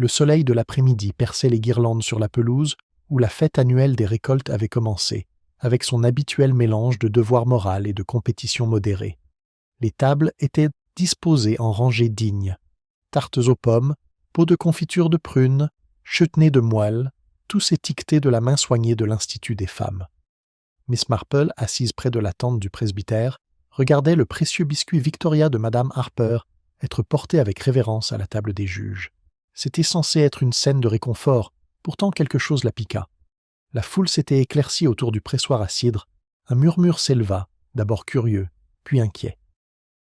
Le soleil de l'après-midi perçait les guirlandes sur la pelouse où la fête annuelle des récoltes avait commencé, avec son habituel mélange de devoir moral et de compétition modérée. Les tables étaient disposées en rangées dignes. Tartes aux pommes, pots de confiture de prunes, chutneys de moelle, tous étiquetés de la main soignée de l'Institut des femmes. Miss Marple, assise près de la tente du presbytère, regardait le précieux biscuit Victoria de Madame Harper être porté avec révérence à la table des juges. C'était censé être une scène de réconfort, pourtant quelque chose la piqua. La foule s'était éclaircie autour du pressoir à cidre, un murmure s'éleva, d'abord curieux, puis inquiet.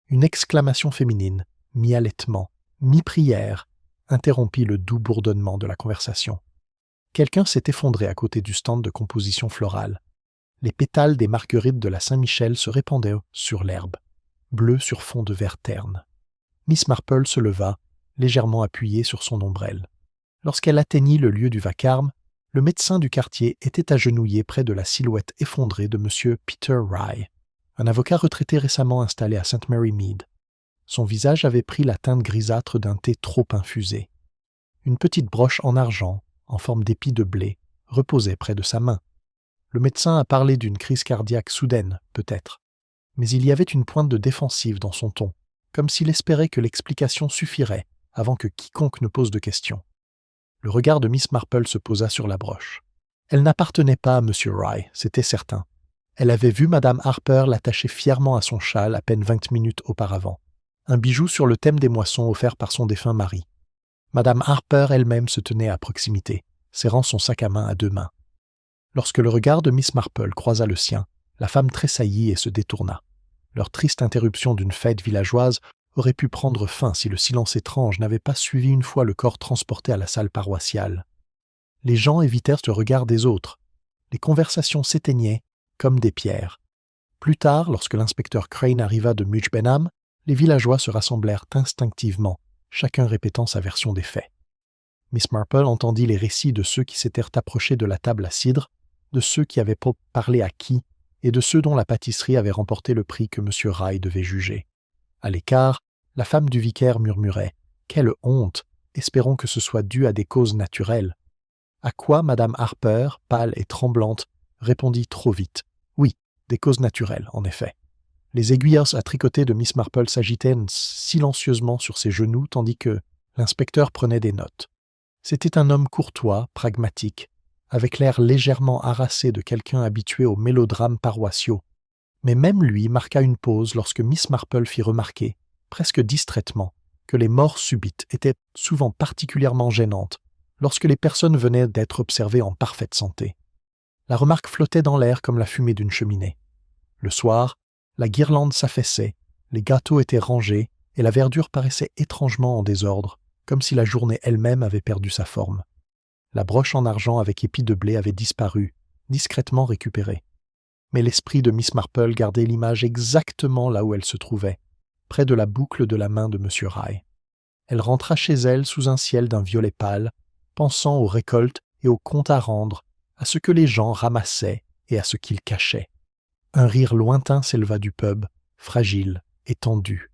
Une exclamation féminine, mi-halètement, mi-prière, interrompit le doux bourdonnement de la conversation. Quelqu'un s'est effondré à côté du stand de composition florale. Les pétales des marguerites de la Saint-Michel se répandaient sur l'herbe, bleu sur fond de vert terne. Miss Marple se leva, légèrement appuyée sur son ombrelle. Lorsqu'elle atteignit le lieu du vacarme, le médecin du quartier était agenouillé près de la silhouette effondrée de M. Peter Rye, un avocat retraité récemment installé à St. Mary Mead. Son visage avait pris la teinte grisâtre d'un thé trop infusé. Une petite broche en argent, en forme d'épi de blé, reposait près de sa main. Le médecin a parlé d'une crise cardiaque soudaine, peut-être, mais il y avait une pointe de défensive dans son ton, comme s'il espérait que l'explication suffirait avant que quiconque ne pose de questions. Le regard de Miss Marple se posa sur la broche. Elle n'appartenait pas à M. Rye, c'était certain. Elle avait vu Mme Harper l'attacher fièrement à son châle à peine 20 minutes auparavant, un bijou sur le thème des moissons offert par son défunt mari. Mme Harper elle-même se tenait à proximité, serrant son sac à main à deux mains. Lorsque le regard de Miss Marple croisa le sien, la femme tressaillit et se détourna. Leur triste interruption d'une fête villageoise aurait pu prendre fin si le silence étrange n'avait pas suivi une fois le corps transporté à la salle paroissiale. Les gens évitèrent le regard des autres. Les conversations s'éteignaient comme des pierres. Plus tard, lorsque l'inspecteur Crane arriva de Much Benham, les villageois se rassemblèrent instinctivement, chacun répétant sa version des faits. Miss Marple entendit les récits de ceux qui s'étaient approchés de la table à cidre, de ceux qui avaient parlé à qui, et de ceux dont la pâtisserie avait remporté le prix que M. Rye devait juger. À l'écart, la femme du vicaire murmurait « Quelle honte! Espérons que ce soit dû à des causes naturelles. » À quoi Mme Harper, pâle et tremblante, répondit trop vite « Oui, des causes naturelles, en effet. » Les aiguilles à tricoter de Miss Marple s'agitaient silencieusement sur ses genoux tandis que l'inspecteur prenait des notes. C'était un homme courtois, pragmatique, avec l'air légèrement harassé de quelqu'un habitué aux mélodrames paroissiaux. Mais même lui marqua une pause lorsque Miss Marple fit remarquer, presque distraitement, que les morts subites étaient souvent particulièrement gênantes lorsque les personnes venaient d'être observées en parfaite santé. La remarque flottait dans l'air comme la fumée d'une cheminée. Le soir, la guirlande s'affaissait, les gâteaux étaient rangés et la verdure paraissait étrangement en désordre, comme si la journée elle-même avait perdu sa forme. La broche en argent avec épi de blé avait disparu, discrètement récupérée. Mais l'esprit de Miss Marple gardait l'image exactement là où elle se trouvait, près de la boucle de la main de M. Rye. Elle rentra chez elle sous un ciel d'un violet pâle, pensant aux récoltes et aux comptes à rendre, à ce que les gens ramassaient et à ce qu'ils cachaient. Un rire lointain s'éleva du pub, fragile et tendu.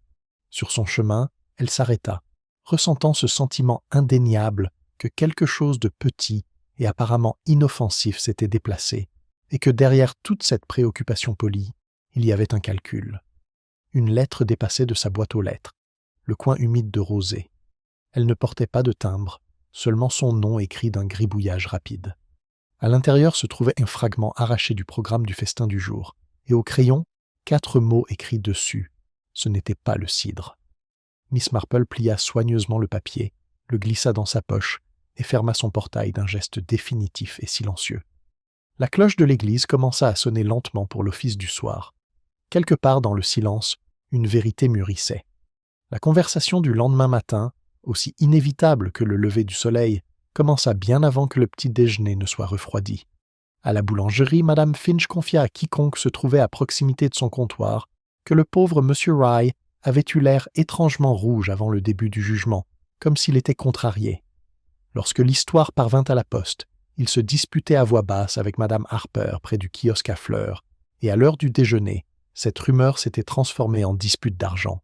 Sur son chemin, elle s'arrêta, ressentant ce sentiment indéniable que quelque chose de petit et apparemment inoffensif s'était déplacé, et que derrière toute cette préoccupation polie, il y avait un calcul. Une lettre dépassait de sa boîte aux lettres, le coin humide de rosée. Elle ne portait pas de timbre, seulement son nom écrit d'un gribouillage rapide. À l'intérieur se trouvait un fragment arraché du programme du festin du jour, et au crayon, 4 mots écrits dessus. Ce n'était pas le cidre. Miss Marple plia soigneusement le papier, le glissa dans sa poche et ferma son portail d'un geste définitif et silencieux. La cloche de l'église commença à sonner lentement pour l'office du soir. Quelque part dans le silence, une vérité mûrissait. La conversation du lendemain matin, aussi inévitable que le lever du soleil, commença bien avant que le petit déjeuner ne soit refroidi. À la boulangerie, Madame Finch confia à quiconque se trouvait à proximité de son comptoir que le pauvre M. Rye avait eu l'air étrangement rouge avant le début du jugement, comme s'il était contrarié. Lorsque l'histoire parvint à la poste, il se disputait à voix basse avec Mme Harper près du kiosque à fleurs, et à l'heure du déjeuner, cette rumeur s'était transformée en dispute d'argent.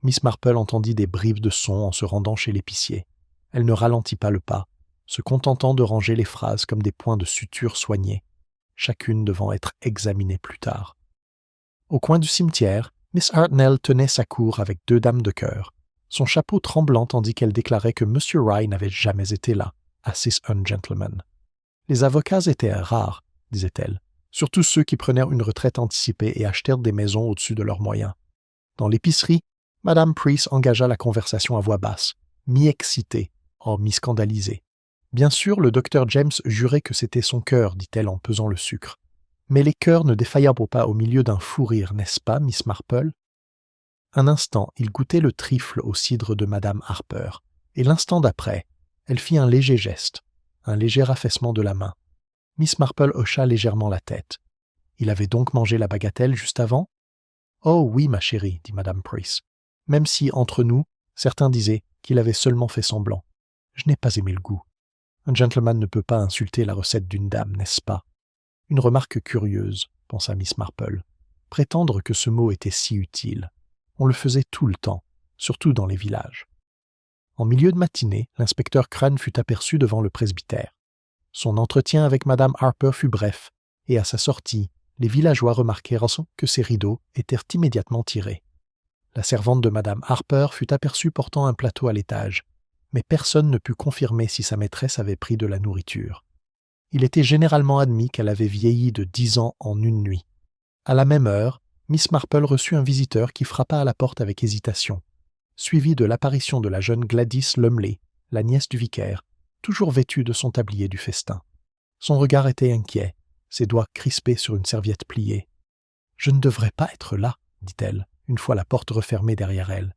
Miss Marple entendit des bribes de son en se rendant chez l'épicier. Elle ne ralentit pas le pas, se contentant de ranger les phrases comme des points de suture soignés, chacune devant être examinée plus tard. Au coin du cimetière, Miss Hartnell tenait sa cour avec 2 dames de cœur, son chapeau tremblant tandis qu'elle déclarait que M. Rye n'avait jamais été là, à Sis Gentleman. Les avocats étaient rares, disait-elle, surtout ceux qui prenaient une retraite anticipée et achetèrent des maisons au-dessus de leurs moyens. Dans l'épicerie, Madame Price engagea la conversation à voix basse, mi-excitée, mi-scandalisée. Bien sûr, le docteur James jurait que c'était son cœur, dit-elle en pesant le sucre. Mais les cœurs ne défaillirent pas au milieu d'un fou rire, n'est-ce pas, Miss Marple? Un instant, il goûtait le trifle au cidre de Madame Harper, et l'instant d'après, elle fit un léger geste, un léger affaissement de la main. Miss Marple hocha légèrement la tête. Il avait donc mangé la bagatelle juste avant? Oh oui, ma chérie, dit Madame Price, même si, entre nous, certains disaient qu'il avait seulement fait semblant. Je n'ai pas aimé le goût. Un gentleman ne peut pas insulter la recette d'une dame, n'est-ce pas? Une remarque curieuse, pensa Miss Marple. Prétendre que ce mot était si utile. On le faisait tout le temps, surtout dans les villages. En milieu de matinée, l'inspecteur Crane fut aperçu devant le presbytère. Son entretien avec Madame Harper fut bref, et à sa sortie, les villageois remarquèrent que ses rideaux étaient immédiatement tirés. La servante de Madame Harper fut aperçue portant un plateau à l'étage, mais personne ne put confirmer si sa maîtresse avait pris de la nourriture. Il était généralement admis qu'elle avait vieilli de 10 ans en une nuit. À la même heure, Miss Marple reçut un visiteur qui frappa à la porte avec hésitation, suivi de l'apparition de la jeune Gladys Lumley, la nièce du vicaire, toujours vêtue de son tablier du festin. Son regard était inquiet, ses doigts crispés sur une serviette pliée. « Je ne devrais pas être là, » dit-elle, une fois la porte refermée derrière elle.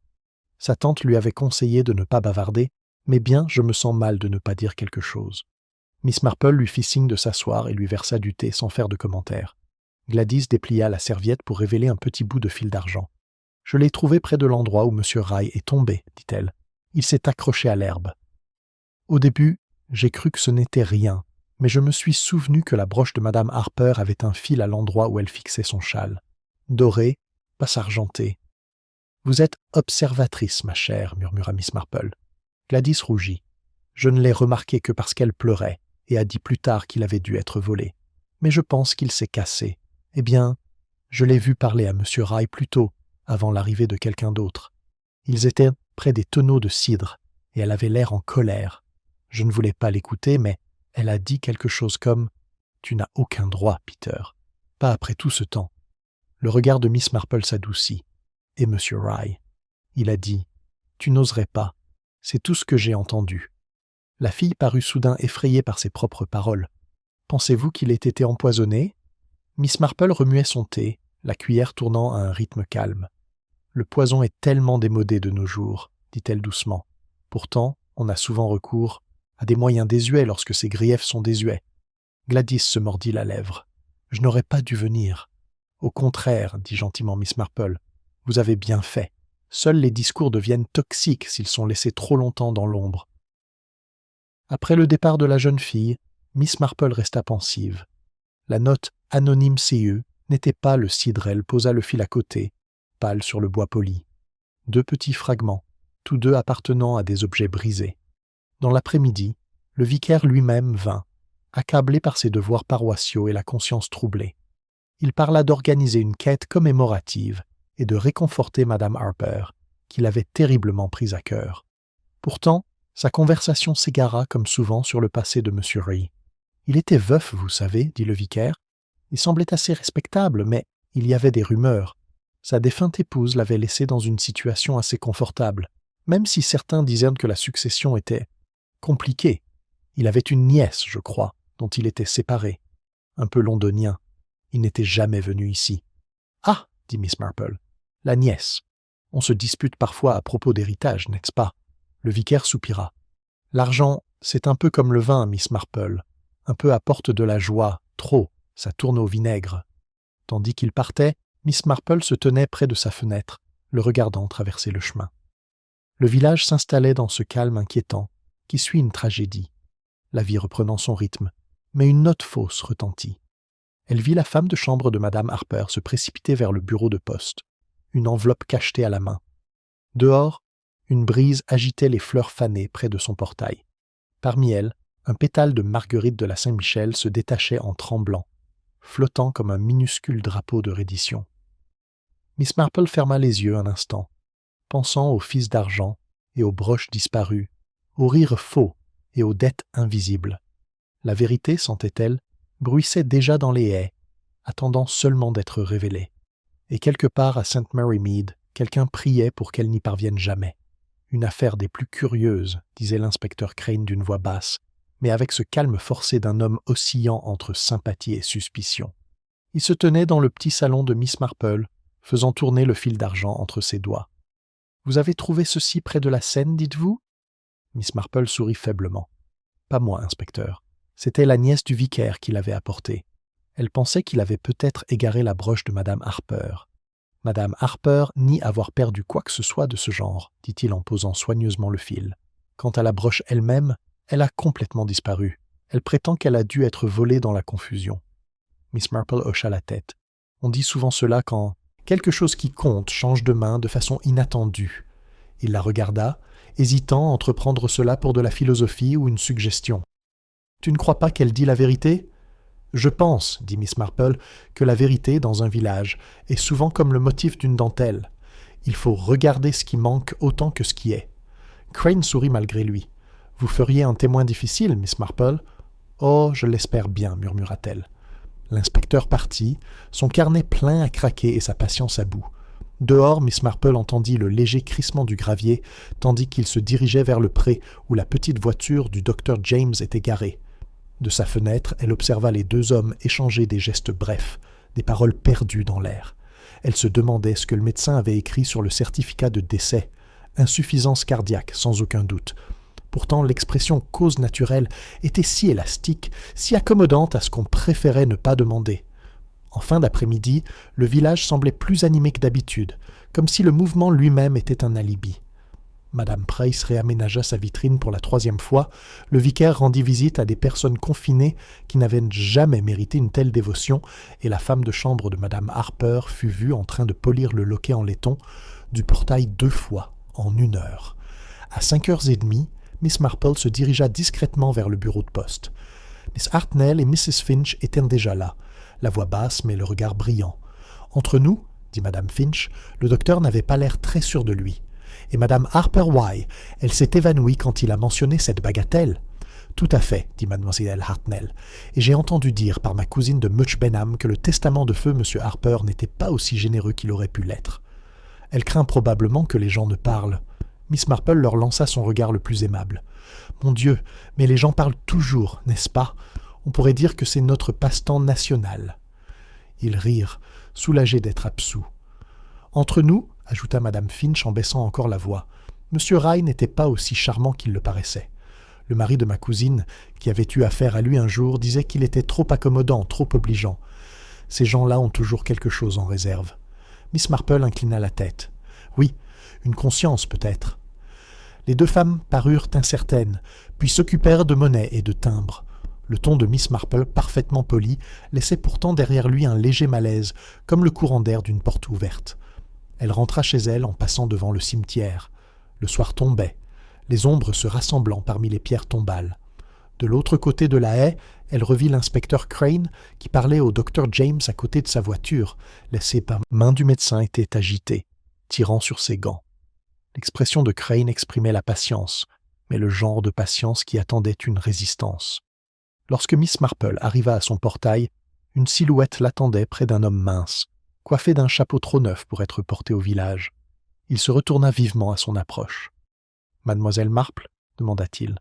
Sa tante lui avait conseillé de ne pas bavarder, mais bien je me sens mal de ne pas dire quelque chose. Miss Marple lui fit signe de s'asseoir et lui versa du thé sans faire de commentaire. Gladys déplia la serviette pour révéler un petit bout de fil d'argent. « Je l'ai trouvé près de l'endroit où M. Rye est tombé, » dit-elle. « Il s'est accroché à l'herbe. » Au début, j'ai cru que ce n'était rien, mais je me suis souvenu que la broche de Madame Harper avait un fil à l'endroit où elle fixait son châle. Doré, pas argenté. « Vous êtes observatrice, ma chère, » murmura Miss Marple. Gladys rougit. Je ne l'ai remarqué que parce qu'elle pleurait et a dit plus tard qu'il avait dû être volé. Mais je pense qu'il s'est cassé. Eh bien, je l'ai vu parler à M. Rye plus tôt, avant l'arrivée de quelqu'un d'autre. Ils étaient près des tonneaux de cidre, et elle avait l'air en colère. Je ne voulais pas l'écouter, mais elle a dit quelque chose comme « Tu n'as aucun droit, Peter. Pas après tout ce temps. » Le regard de Miss Marple s'adoucit. Et M. Rye. Il a dit « Tu n'oserais pas. C'est tout ce que j'ai entendu. » La fille parut soudain effrayée par ses propres paroles. « Pensez-vous qu'il ait été empoisonné ?» Miss Marple remuait son thé, la cuillère tournant à un rythme calme. « Le poison est tellement démodé de nos jours, » dit-elle doucement. « Pourtant, on a souvent recours à des moyens désuets lorsque ces griefs sont désuets. » Gladys se mordit la lèvre. « Je n'aurais pas dû venir. »« Au contraire, » dit gentiment Miss Marple, « vous avez bien fait. Seuls les discours deviennent toxiques s'ils sont laissés trop longtemps dans l'ombre. » Après le départ de la jeune fille, Miss Marple resta pensive. La note « anonyme CE » n'était pas le cidre, elle posa le fil à côté, pâle sur le bois poli. 2 petits fragments, tous 2 appartenant à des objets brisés. Dans l'après-midi, le vicaire lui-même vint, accablé par ses devoirs paroissiaux et la conscience troublée. Il parla d'organiser une quête commémorative et de réconforter Madame Harper, qu'il avait terriblement prise à cœur. Pourtant, sa conversation s'égara comme souvent sur le passé de M. Rye. « Il était veuf, vous savez, » dit le vicaire. « Il semblait assez respectable, mais il y avait des rumeurs. Sa défunte épouse l'avait laissé dans une situation assez confortable, même si certains disaient que la succession était compliquée. Il avait une nièce, je crois, dont il était séparé. Un peu londonien. Il n'était jamais venu ici. »« Ah !» dit Miss Marple. « La nièce. On se dispute parfois à propos d'héritage, n'est-ce pas ?» Le vicaire soupira. « L'argent, c'est un peu comme le vin, Miss Marple. Un peu apporte de la joie, trop, ça tourne au vinaigre. » Tandis qu'il partait, Miss Marple se tenait près de sa fenêtre, le regardant traverser le chemin. Le village s'installait dans ce calme inquiétant qui suit une tragédie. La vie reprenant son rythme, mais une note fausse retentit. Elle vit la femme de chambre de Madame Harper se précipiter vers le bureau de poste, une enveloppe cachetée à la main. Dehors, Une brise agitait les fleurs fanées près de son portail. Parmi elles, un pétale de marguerite de la Saint-Michel se détachait en tremblant, flottant comme un minuscule drapeau de reddition. Miss Marple ferma les yeux un instant, pensant aux fils d'argent et aux broches disparues, aux rires faux et aux dettes invisibles. La vérité, sentait-elle, bruissait déjà dans les haies, attendant seulement d'être révélée. Et quelque part à St. Mary Mead, quelqu'un priait pour qu'elle n'y parvienne jamais. Une affaire des plus curieuses, disait l'inspecteur Crane d'une voix basse, mais avec ce calme forcé d'un homme oscillant entre sympathie et suspicion. Il se tenait dans le petit salon de Miss Marple, faisant tourner le fil d'argent entre ses doigts. « Vous avez trouvé ceci près de la Seine, dites-vous » Miss Marple sourit faiblement. « Pas moi, inspecteur. C'était la nièce du vicaire qui l'avait apporté. Elle pensait qu'il avait peut-être égaré la broche de Madame Harper. Madame Harper nie avoir perdu quoi que ce soit de ce genre, dit-il en posant soigneusement le fil. Quant à la broche elle-même, elle a complètement disparu. Elle prétend qu'elle a dû être volée dans la confusion. » Miss Marple hocha la tête. On dit souvent cela quand quelque chose qui compte change de main de façon inattendue. Il la regarda, hésitant à entreprendre cela pour de la philosophie ou une suggestion. « Tu ne crois pas qu'elle dit la vérité ?» « Je pense, dit Miss Marple, que la vérité, dans un village, est souvent comme le motif d'une dentelle. Il faut regarder ce qui manque autant que ce qui est. » Crane sourit malgré lui. « Vous feriez un témoin difficile, Miss Marple ?»« Oh, je l'espère bien, murmura-t-elle. » L'inspecteur partit, son carnet plein à craquer et sa patience à bout. Dehors, Miss Marple entendit le léger crissement du gravier, tandis qu'il se dirigeait vers le pré où la petite voiture du docteur James était garée. De sa fenêtre, elle observa les deux hommes échanger des gestes brefs, des paroles perdues dans l'air. Elle se demandait ce que le médecin avait écrit sur le certificat de décès. Insuffisance cardiaque, sans aucun doute. Pourtant, l'expression « cause naturelle » était si élastique, si accommodante à ce qu'on préférait ne pas demander. En fin d'après-midi, le village semblait plus animé que d'habitude, comme si le mouvement lui-même était un alibi. Madame Price réaménagea sa vitrine pour la 3e fois, le vicaire rendit visite à des personnes confinées qui n'avaient jamais mérité une telle dévotion, et la femme de chambre de Madame Harper fut vue en train de polir le loquet en laiton du portail 2 fois, en 1 heure. À 5h30, Miss Marple se dirigea discrètement vers le bureau de poste. Miss Hartnell et Mrs. Finch étaient déjà là, la voix basse mais le regard brillant. « Entre nous, dit Madame Finch, le docteur n'avait pas l'air très sûr de lui. Et Madame Harper Why, elle s'est évanouie quand il a mentionné cette bagatelle. »« Tout à fait, dit Mademoiselle Hartnell, et j'ai entendu dire par ma cousine de Much Benham que le testament de feu M. Harper n'était pas aussi généreux qu'il aurait pu l'être. Elle craint probablement que les gens ne parlent. » Miss Marple leur lança son regard le plus aimable. « Mon Dieu, mais les gens parlent toujours, n'est-ce pas? On pourrait dire que c'est notre passe-temps national. » Ils rirent, soulagés d'être absous. « Entre nous, ajouta Madame Finch en baissant encore la voix, Monsieur Rye n'était pas aussi charmant qu'il le paraissait. Le mari de ma cousine, qui avait eu affaire à lui un jour, disait qu'il était trop accommodant, trop obligeant. Ces gens-là ont toujours quelque chose en réserve. » Miss Marple inclina la tête. « Oui, une conscience peut-être. » Les deux femmes parurent incertaines, puis s'occupèrent de monnaie et de timbres. Le ton de Miss Marple, parfaitement poli, laissait pourtant derrière lui un léger malaise, comme le courant d'air d'une porte ouverte. Elle rentra chez elle en passant devant le cimetière. Le soir tombait, les ombres se rassemblant parmi les pierres tombales. De l'autre côté de la haie, elle revit l'inspecteur Crane qui parlait au docteur James à côté de sa voiture. Les mains du médecin étaient agitées, tirant sur ses gants. L'expression de Crane exprimait la patience, mais le genre de patience qui attendait une résistance. Lorsque Miss Marple arriva à son portail, une silhouette l'attendait près d'un homme mince, coiffé d'un chapeau trop neuf pour être porté au village. Il se retourna vivement à son approche. « Mademoiselle Marple ?» demanda-t-il.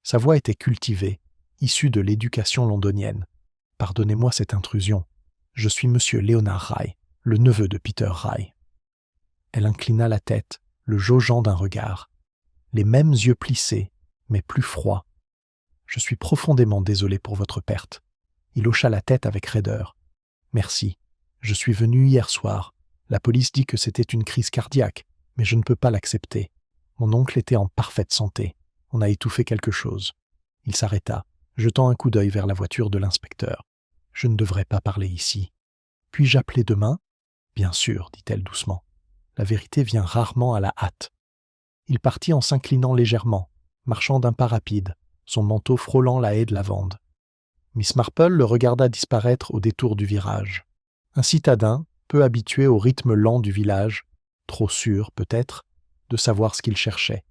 Sa voix était cultivée, issue de l'éducation londonienne. « Pardonnez-moi cette intrusion. Je suis Monsieur Léonard Rye, le neveu de Peter Rye. » Elle inclina la tête, le jaugeant d'un regard. Les mêmes yeux plissés, mais plus froids. « Je suis profondément désolé pour votre perte. » Il hocha la tête avec raideur. « Merci. Je suis venu hier soir. La police dit que c'était une crise cardiaque, mais je ne peux pas l'accepter. Mon oncle était en parfaite santé. On a étouffé quelque chose. » Il s'arrêta, jetant un coup d'œil vers la voiture de l'inspecteur. « Je ne devrais pas parler ici. Puis-je appeler demain ?»« Bien sûr, dit-elle doucement. La vérité vient rarement à la hâte. » Il partit en s'inclinant légèrement, marchant d'un pas rapide, son manteau frôlant la haie de lavande. Miss Marple le regarda disparaître au détour du virage. Un citadin, peu habitué au rythme lent du village, trop sûr, peut-être, de savoir ce qu'il cherchait.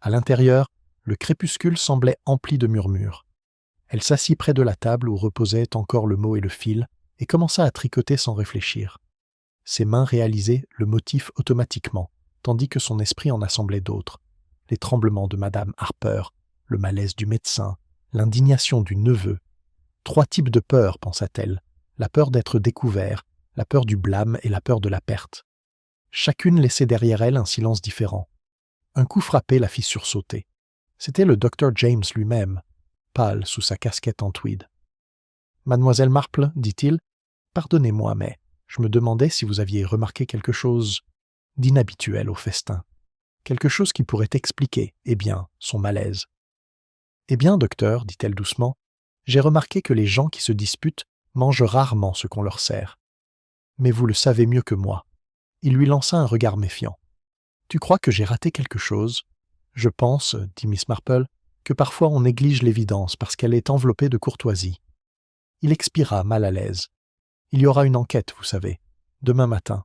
À l'intérieur, le crépuscule semblait empli de murmures. Elle s'assit près de la table où reposaient encore le mot et le fil, et commença à tricoter sans réfléchir. Ses mains réalisaient le motif automatiquement, tandis que son esprit en assemblait d'autres. Les tremblements de Madame Harper, le malaise du médecin, l'indignation du neveu. 3 types de peur, pensa-t-elle. La peur d'être découvert, la peur du blâme et la peur de la perte. Chacune laissait derrière elle un silence différent. Un coup frappé la fit sursauter. C'était le Dr James lui-même, pâle sous sa casquette en tweed. « Mademoiselle Marple, dit-il, pardonnez-moi, mais je me demandais si vous aviez remarqué quelque chose d'inhabituel au festin. Quelque chose qui pourrait expliquer, son malaise. »« Eh bien, docteur, dit-elle doucement, j'ai remarqué que les gens qui se disputent mangent rarement ce qu'on leur sert. Mais vous le savez mieux que moi. » Il lui lança un regard méfiant. « Tu crois que j'ai raté quelque chose ? Je pense, dit Miss Marple, que parfois on néglige l'évidence parce qu'elle est enveloppée de courtoisie. » Il expira, mal à l'aise. « Il y aura une enquête, vous savez, demain matin.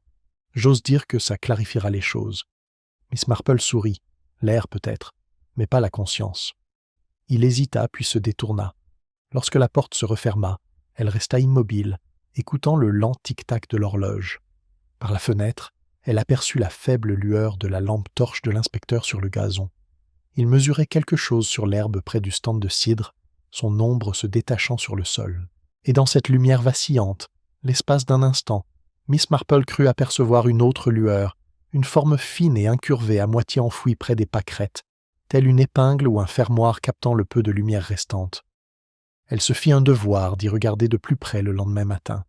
J'ose dire que ça clarifiera les choses. » Miss Marple sourit, l'air peut-être, mais pas la conscience. Il hésita puis se détourna. Lorsque la porte se referma, elle resta immobile, écoutant le lent tic-tac de l'horloge. Par la fenêtre, elle aperçut la faible lueur de la lampe torche de l'inspecteur sur le gazon. Il mesurait quelque chose sur l'herbe près du stand de cidre, son ombre se détachant sur le sol. Et dans cette lumière vacillante, l'espace d'un instant, Miss Marple crut apercevoir une autre lueur, une forme fine et incurvée à moitié enfouie près des pâquerettes, telle une épingle ou un fermoir captant le peu de lumière restante. Elle se fit un devoir d'y regarder de plus près le lendemain matin.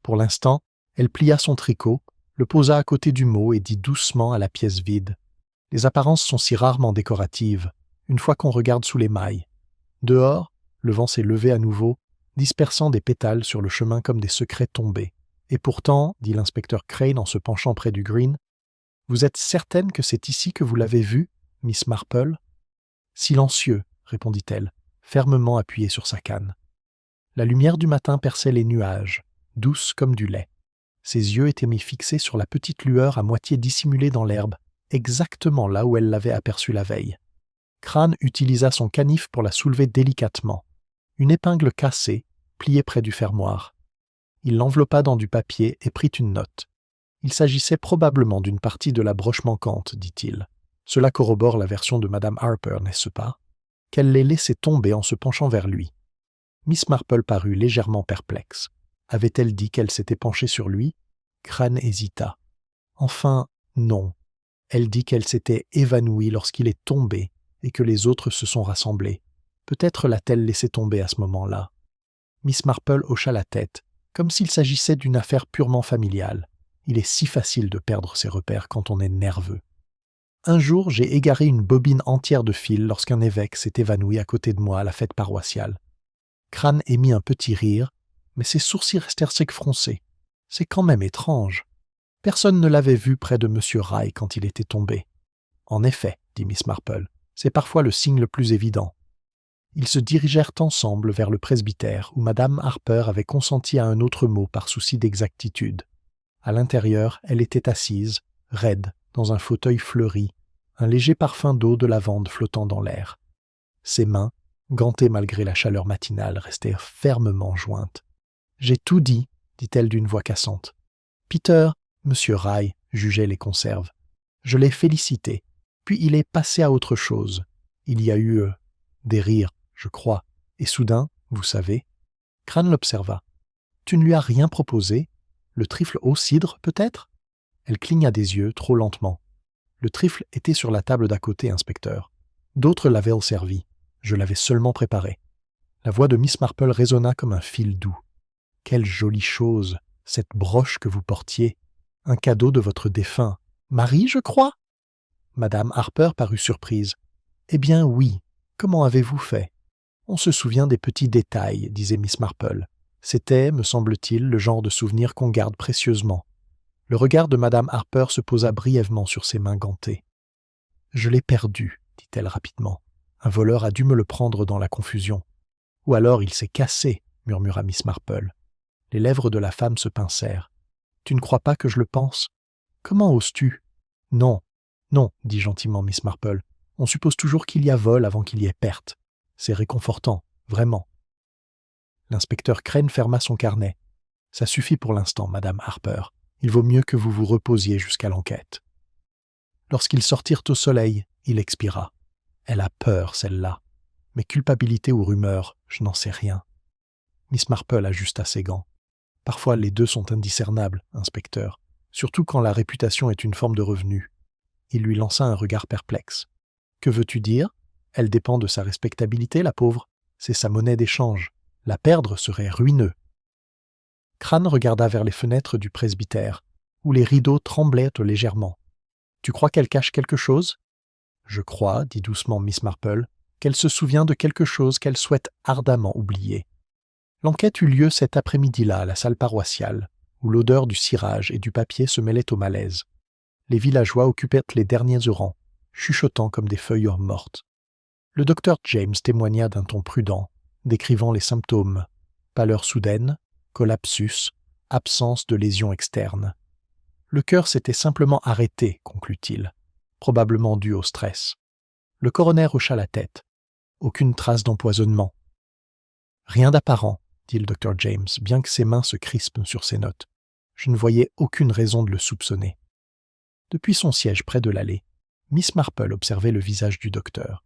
Pour l'instant, elle plia son tricot, le posa à côté du mot et dit doucement à la pièce vide. Les apparences sont si rarement décoratives, une fois qu'on regarde sous les mailles. Dehors, le vent s'est levé à nouveau, dispersant des pétales sur le chemin comme des secrets tombés. Et pourtant, dit l'inspecteur Crane en se penchant près du green, « Vous êtes certaine que c'est ici que vous l'avez vu, Miss Marple ?»« Silencieux, répondit-elle, fermement appuyée sur sa canne. La lumière du matin perçait les nuages, douce comme du lait. Ses yeux étaient mis fixés sur la petite lueur à moitié dissimulée dans l'herbe, exactement là où elle l'avait aperçue la veille. Crane utilisa son canif pour la soulever délicatement. Une épingle cassée, pliée près du fermoir. Il l'enveloppa dans du papier et prit une note. Il s'agissait probablement d'une partie de la broche manquante, dit-il. Cela corrobore la version de Madame Harper, n'est-ce pas? Qu'elle l'ait laissé tomber en se penchant vers lui. Miss Marple parut légèrement perplexe. Avait-elle dit qu'elle s'était penchée sur lui? Crane hésita. Enfin, non. Elle dit qu'elle s'était évanouie lorsqu'il est tombé et que les autres se sont rassemblés. Peut-être l'a-t-elle laissé tomber à ce moment-là. Miss Marple hocha la tête, comme s'il s'agissait d'une affaire purement familiale. Il est si facile de perdre ses repères quand on est nerveux. Un jour, j'ai égaré une bobine entière de fil lorsqu'un évêque s'est évanoui à côté de moi à la fête paroissiale. Crane émit un petit rire, mais ses sourcils restèrent froncés. C'est quand même étrange. Personne ne l'avait vu près de M. Ray quand il était tombé. En effet, dit Miss Marple, c'est parfois le signe le plus évident. Ils se dirigèrent ensemble vers le presbytère où Madame Harper avait consenti à un autre mot par souci d'exactitude. À l'intérieur, elle était assise, raide, dans un fauteuil fleuri, un léger parfum d'eau de lavande flottant dans l'air. Ses mains, gantées malgré la chaleur matinale, restèrent fermement jointes. « J'ai tout dit, » dit-elle d'une voix cassante. « Peter, Monsieur Ray, jugeait les conserves. Je l'ai félicité, puis il est passé à autre chose. Il y a eu des rires, je crois, et soudain, vous savez. » Crane l'observa. « Tu ne lui as rien proposé? Le trifle au cidre, peut-être ?» Elle cligna des yeux, trop lentement. Le trifle était sur la table d'à côté, inspecteur. D'autres l'avaient servi. Je l'avais seulement préparé. La voix de Miss Marple résonna comme un fil doux. « Quelle jolie chose, cette broche que vous portiez. Un cadeau de votre défunt. Marie, je crois ?» Madame Harper parut surprise. « Eh bien oui. Comment avez-vous fait ?»« On se souvient des petits détails, » disait Miss Marple. C'était, me semble-t-il, le genre de souvenir qu'on garde précieusement. Le regard de Madame Harper se posa brièvement sur ses mains gantées. « Je l'ai perdu, dit-elle rapidement. Un voleur a dû me le prendre dans la confusion. Ou alors il s'est cassé, murmura Miss Marple. Les lèvres de la femme se pincèrent. Tu ne crois pas que je le pense? Comment oses-tu? Non, non, dit gentiment Miss Marple. On suppose toujours qu'il y a vol avant qu'il y ait perte. C'est réconfortant, vraiment. L'inspecteur Crane ferma son carnet. Ça suffit pour l'instant, Madame Harper. Il vaut mieux que vous vous reposiez jusqu'à l'enquête. Lorsqu'ils sortirent au soleil, il expira. Elle a peur, celle-là. Mais culpabilité ou rumeur, je n'en sais rien. Miss Marple ajusta ses gants. Parfois, les deux sont indiscernables, inspecteur, surtout quand la réputation est une forme de revenu. Il lui lança un regard perplexe. Que veux-tu dire? Elle dépend de sa respectabilité, la pauvre. C'est sa monnaie d'échange. La perdre serait ruineux. Crane regarda vers les fenêtres du presbytère, où les rideaux tremblaient légèrement. Tu crois qu'elle cache quelque chose? Je crois, dit doucement Miss Marple, qu'elle se souvient de quelque chose qu'elle souhaite ardemment oublier. L'enquête eut lieu cet après-midi-là à la salle paroissiale, où l'odeur du cirage et du papier se mêlait au malaise. Les villageois occupaient les derniers rangs, chuchotant comme des feuilles mortes. Le docteur James témoigna d'un ton prudent, décrivant les symptômes: pâleur soudaine, collapsus, absence de lésions externes. Le cœur s'était simplement arrêté, conclut-il, probablement dû au stress. Le coroner hocha la tête. Aucune trace d'empoisonnement. Rien d'apparent, dit le docteur James, bien que ses mains se crispent sur ses notes. Je ne voyais aucune raison de le soupçonner. Depuis son siège près de l'allée, Miss Marple observait le visage du docteur.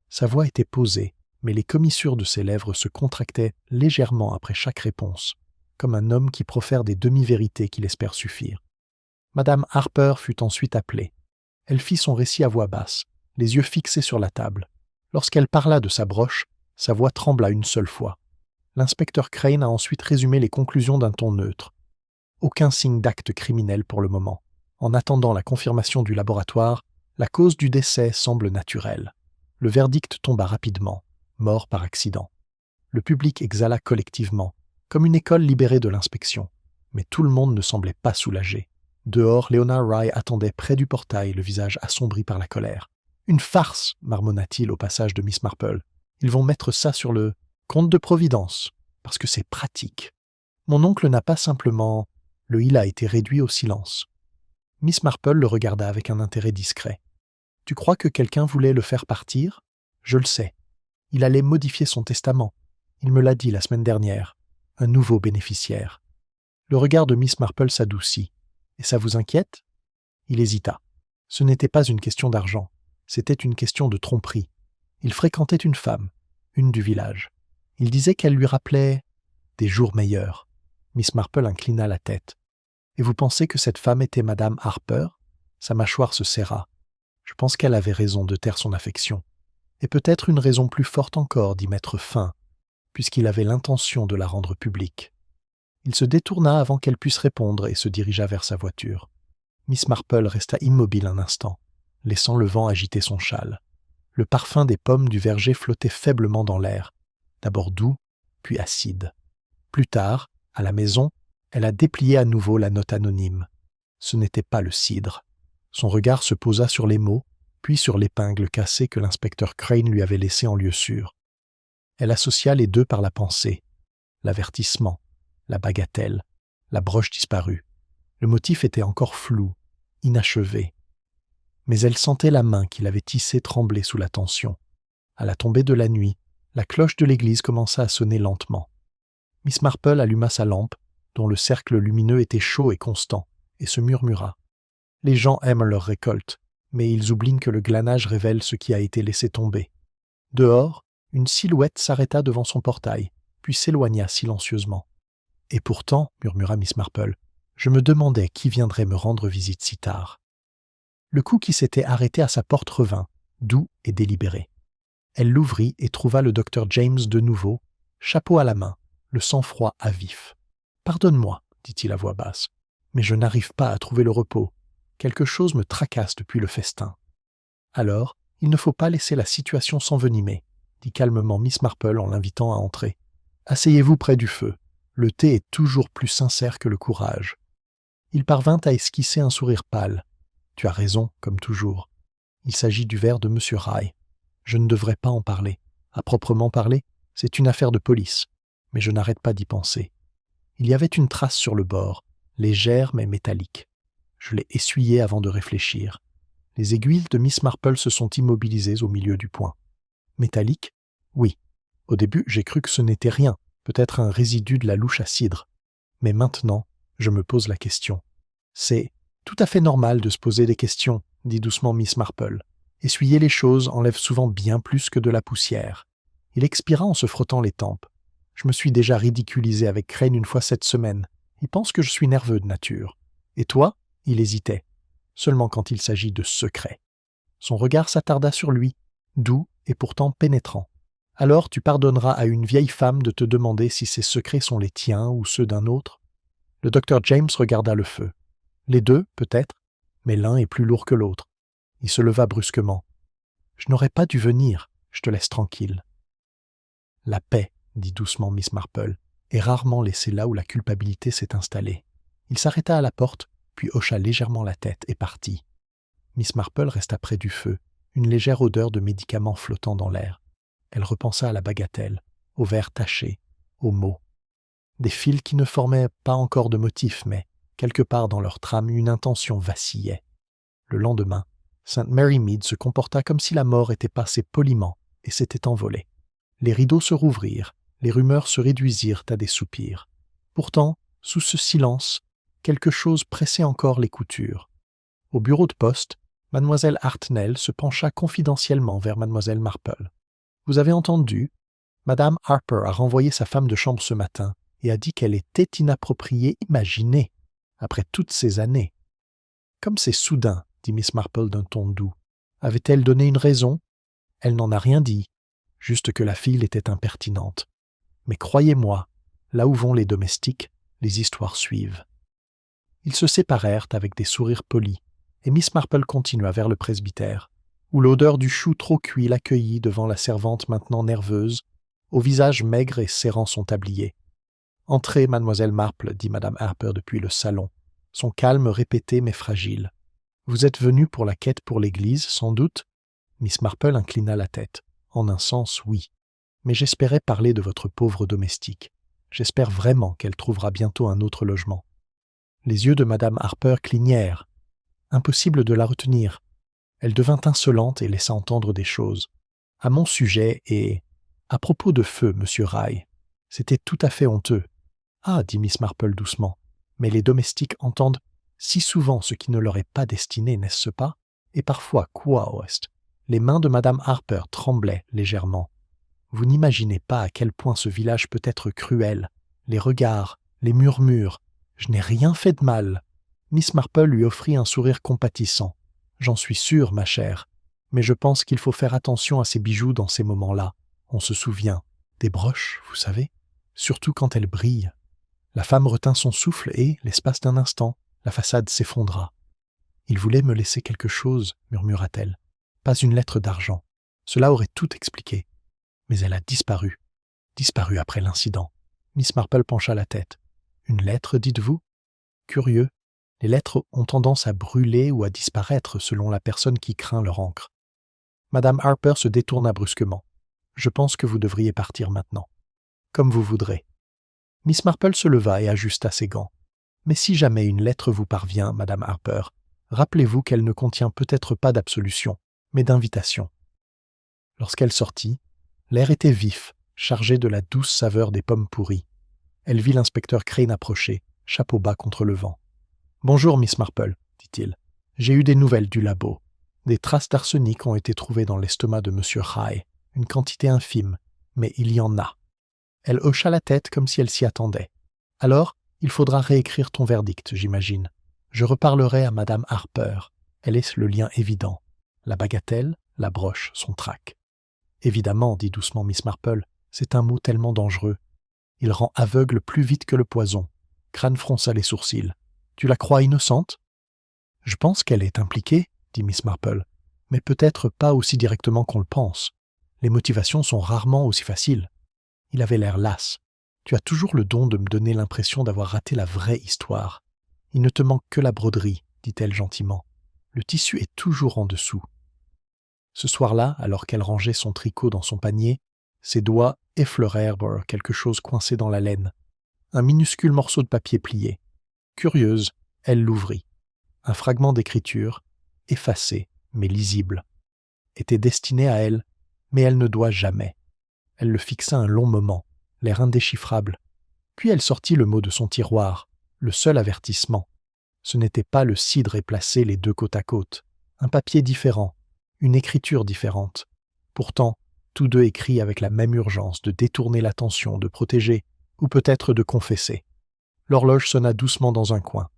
Sa voix était posée, mais les commissures de ses lèvres se contractaient légèrement après chaque réponse, comme un homme qui profère des demi-vérités qu'il espère suffire. Madame Harper fut ensuite appelée. Elle fit son récit à voix basse, les yeux fixés sur la table. Lorsqu'elle parla de sa broche, sa voix trembla une seule fois. L'inspecteur Crane a ensuite résumé les conclusions d'un ton neutre. Aucun signe d'acte criminel pour le moment. En attendant la confirmation du laboratoire, la cause du décès semble naturelle. Le verdict tomba rapidement, mort par accident. Le public exhala collectivement, comme une école libérée de l'inspection. Mais tout le monde ne semblait pas soulagé. Dehors, Leonard Rye attendait près du portail, le visage assombri par la colère. « Une farce !» marmonna-t-il au passage de Miss Marple. « Ils vont mettre ça sur le compte de Providence, parce que c'est pratique. Mon oncle n'a pas simplement... » Le il a été réduit au silence. Miss Marple le regarda avec un intérêt discret. « Tu crois que quelqu'un voulait le faire partir? Je le sais. Il allait modifier son testament. Il me l'a dit la semaine dernière. Un nouveau bénéficiaire. » Le regard de Miss Marple s'adoucit. « Et ça vous inquiète ?» Il hésita. Ce n'était pas une question d'argent. C'était une question de tromperie. Il fréquentait une femme, une du village. Il disait qu'elle lui rappelait des jours meilleurs. Miss Marple inclina la tête. « Et vous pensez que cette femme était Madame Harper ?» Sa mâchoire se serra. « Je pense qu'elle avait raison de taire son affection. Et peut-être une raison plus forte encore d'y mettre fin, puisqu'il avait l'intention de la rendre publique. » Il se détourna avant qu'elle puisse répondre et se dirigea vers sa voiture. Miss Marple resta immobile un instant, laissant le vent agiter son châle. Le parfum des pommes du verger flottait faiblement dans l'air, d'abord doux, puis acide. Plus tard, à la maison, elle a déplié à nouveau la note anonyme. Ce n'était pas le cidre. Son regard se posa sur les mots, puis sur l'épingle cassée que l'inspecteur Crane lui avait laissée en lieu sûr. Elle associa les deux par la pensée. L'avertissement, la bagatelle, la broche disparue. Le motif était encore flou, inachevé. Mais elle sentait la main qu'il avait tissée trembler sous la tension. À la tombée de la nuit, la cloche de l'église commença à sonner lentement. Miss Marple alluma sa lampe, dont le cercle lumineux était chaud et constant, et se murmura. « Les gens aiment leur récolte, mais ils oublient que le glanage révèle ce qui a été laissé tomber. » Dehors, une silhouette s'arrêta devant son portail, puis s'éloigna silencieusement. « Et pourtant, murmura Miss Marple, je me demandais qui viendrait me rendre visite si tard. » Le coup qui s'était arrêté à sa porte revint, doux et délibéré. Elle l'ouvrit et trouva le docteur James de nouveau, chapeau à la main, le sang-froid à vif. « Pardonne-moi, dit-il à voix basse, mais je n'arrive pas à trouver le repos. Quelque chose me tracasse depuis le festin. » « Alors, il ne faut pas laisser la situation s'envenimer, dit calmement Miss Marple en l'invitant à entrer. « Asseyez-vous près du feu. Le thé est toujours plus sincère que le courage. » Il parvint à esquisser un sourire pâle. « Tu as raison, comme toujours. » Il s'agit du verre de M. Rye. Je ne devrais pas en parler. À proprement parler, c'est une affaire de police. Mais je n'arrête pas d'y penser. Il y avait une trace sur le bord, légère mais métallique. Je l'ai essuyée avant de réfléchir. Les aiguilles de Miss Marple se sont immobilisées au milieu du poing. Métallique? Oui. Au début, j'ai cru que ce n'était rien, peut-être un résidu de la louche à cidre. Mais maintenant, je me pose la question. C'est tout à fait normal de se poser des questions, dit doucement Miss Marple. Essuyer les choses enlève souvent bien plus que de la poussière. Il expira en se frottant les tempes. Je me suis déjà ridiculisé avec Crane une fois cette semaine. Il pense que je suis nerveux de nature. Et toi? Il hésitait. Seulement quand il s'agit de secrets. Son regard s'attarda sur lui, doux et pourtant pénétrant. Alors tu pardonneras à une vieille femme de te demander si ces secrets sont les tiens ou ceux d'un autre? Le docteur James regarda le feu. Les deux, peut-être, mais l'un est plus lourd que l'autre. Il se leva brusquement. Je n'aurais pas dû venir, je te laisse tranquille. La paix, dit doucement Miss Marple, est rarement laissée là où la culpabilité s'est installée. Il s'arrêta à la porte, puis hocha légèrement la tête et partit. Miss Marple resta près du feu, une légère odeur de médicaments flottant dans l'air. Elle repensa à la bagatelle, aux vers tachés, aux mots. Des fils qui ne formaient pas encore de motif, mais, quelque part dans leur trame, une intention vacillait. Le lendemain, St. Mary Mead se comporta comme si la mort était passée poliment et s'était envolée. Les rideaux se rouvrirent, les rumeurs se réduisirent à des soupirs. Pourtant, sous ce silence, quelque chose pressait encore les coutures. Au bureau de poste, Mademoiselle Hartnell se pencha confidentiellement vers Mademoiselle Marple. « Vous avez entendu? Madame Harper a renvoyé sa femme de chambre ce matin et a dit qu'elle était inappropriée, imaginez, après toutes ces années. » « Comme c'est soudain, » dit Miss Marple d'un ton doux. « Avait-elle donné une raison? » ?»« Elle n'en a rien dit, juste que la fille était impertinente. Mais croyez-moi, là où vont les domestiques, les histoires suivent. » Ils se séparèrent avec des sourires polis, et Miss Marple continua vers le presbytère, où l'odeur du chou trop cuit l'accueillit devant la servante maintenant nerveuse, au visage maigre et serrant son tablier. « Entrez, mademoiselle Marple, dit madame Harper depuis le salon, son calme répété mais fragile. « Vous êtes venue pour la quête pour l'église, sans doute ?» Miss Marple inclina la tête. « En un sens, oui. Mais j'espérais parler de votre pauvre domestique. J'espère vraiment qu'elle trouvera bientôt un autre logement. » Les yeux de madame Harper clignèrent. Impossible de la retenir. Elle devint insolente et laissa entendre des choses. À mon sujet et à propos de feu, monsieur Rye. C'était tout à fait honteux. « Ah, dit Miss Marple doucement, mais les domestiques entendent si souvent ce qui ne leur est pas destiné, n'est-ce pas? Et parfois, quoi, Ouest? » Les mains de madame Harper tremblaient légèrement. Vous n'imaginez pas à quel point ce village peut être cruel. Les regards, les murmures. Je n'ai rien fait de mal. Miss Marple lui offrit un sourire compatissant. J'en suis sûre, ma chère. Mais je pense qu'il faut faire attention à ces bijoux dans ces moments-là. On se souvient. Des broches, vous savez, surtout quand elles brillent. La femme retint son souffle et, l'espace d'un instant, la façade s'effondra. « Il voulait me laisser quelque chose, murmura-t-elle. Pas une lettre d'argent. Cela aurait tout expliqué. Mais elle a disparu. Disparu après l'incident. » Miss Marple pencha la tête. « Une lettre, dites-vous? Curieux. Les lettres ont tendance à brûler ou à disparaître selon la personne qui craint leur encre. » Madame Harper se détourna brusquement. « Je pense que vous devriez partir maintenant. »« Comme vous voudrez. » Miss Marple se leva et ajusta ses gants. « Mais si jamais une lettre vous parvient, Madame Harper, rappelez-vous qu'elle ne contient peut-être pas d'absolution, mais d'invitation. » Lorsqu'elle sortit, l'air était vif, chargé de la douce saveur des pommes pourries. Elle vit l'inspecteur Crane approcher, chapeau bas contre le vent. « Bonjour, Miss Marple, dit-il. J'ai eu des nouvelles du labo. Des traces d'arsenic ont été trouvées dans l'estomac de M. Rye, une quantité infime, mais il y en a. » Elle hocha la tête comme si elle s'y attendait. « Alors, il faudra réécrire ton verdict, j'imagine. Je reparlerai à Madame Harper. Elle est le lien évident. La bagatelle, la broche, son trac. » « Évidemment, dit doucement Miss Marple, c'est un mot tellement dangereux. Il rend aveugle plus vite que le poison. » Crane fronça les sourcils. « Tu la crois innocente? »« Je pense qu'elle est impliquée, dit Miss Marple, mais peut-être pas aussi directement qu'on le pense. Les motivations sont rarement aussi faciles. » Il avait l'air las. « Tu as toujours le don de me donner l'impression d'avoir raté la vraie histoire. Il ne te manque que la broderie, dit-elle gentiment. Le tissu est toujours en dessous. » Ce soir-là, alors qu'elle rangeait son tricot dans son panier, ses doigts effleurèrent quelque chose coincé dans la laine. Un minuscule morceau de papier plié. Curieuse, elle l'ouvrit. Un fragment d'écriture, effacé, mais lisible, était destiné à elle, mais elle ne doit jamais. Elle le fixa un long moment, l'air indéchiffrable. Puis elle sortit le mot de son tiroir, le seul avertissement. Ce n'était pas le cidre placé les deux côte à côte. Un papier différent, une écriture différente. Pourtant, tous deux écrits avec la même urgence de détourner l'attention, de protéger, ou peut-être de confesser. L'horloge sonna doucement dans un coin.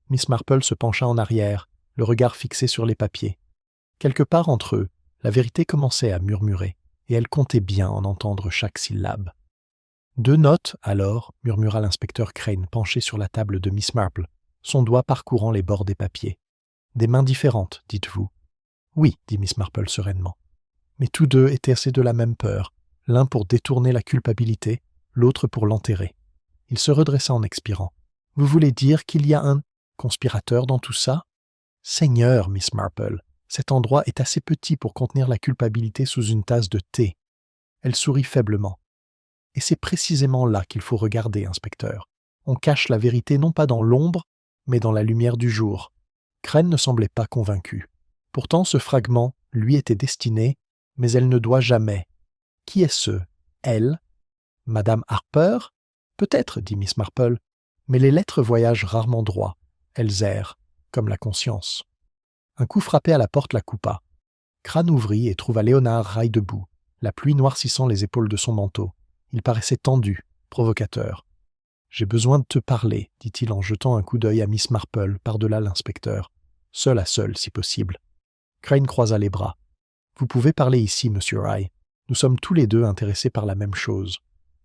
Miss Marple se pencha en arrière, le regard fixé sur les papiers. Quelque part entre eux, la vérité commençait à murmurer, et elle comptait bien en entendre chaque syllabe. 2 notes, alors, murmura l'inspecteur Crane penché sur la table de Miss Marple, son doigt parcourant les bords des papiers. Des mains différentes, dites-vous. Oui, dit Miss Marple sereinement. Mais tous deux étaient assez de la même peur, l'un pour détourner la culpabilité, l'autre pour l'enterrer. Il se redressa en expirant. Vous voulez dire qu'il y a un conspirateur dans tout ça? Seigneur, Miss Marple, cet endroit est assez petit pour contenir la culpabilité sous une tasse de thé. Elle sourit faiblement. Et c'est précisément là qu'il faut regarder, inspecteur. On cache la vérité non pas dans l'ombre, mais dans la lumière du jour. Crane ne semblait pas convaincu. Pourtant, ce fragment lui était destiné, mais elle ne doit jamais. Qui est ce « elle » Madame Harper? Peut-être, dit Miss Marple, mais les lettres voyagent rarement droit. Elles errent, comme la conscience. Un coup frappé à la porte la coupa. Crane ouvrit et trouva Léonard raille debout, la pluie noircissant les épaules de son manteau. Il paraissait tendu, provocateur. « J'ai besoin de te parler, dit-il en jetant un coup d'œil à Miss Marple par-delà l'inspecteur. Seul à seul, si possible. Crane croisa les bras. « Vous pouvez parler ici, monsieur Rye. Nous sommes tous les deux intéressés par la même chose. »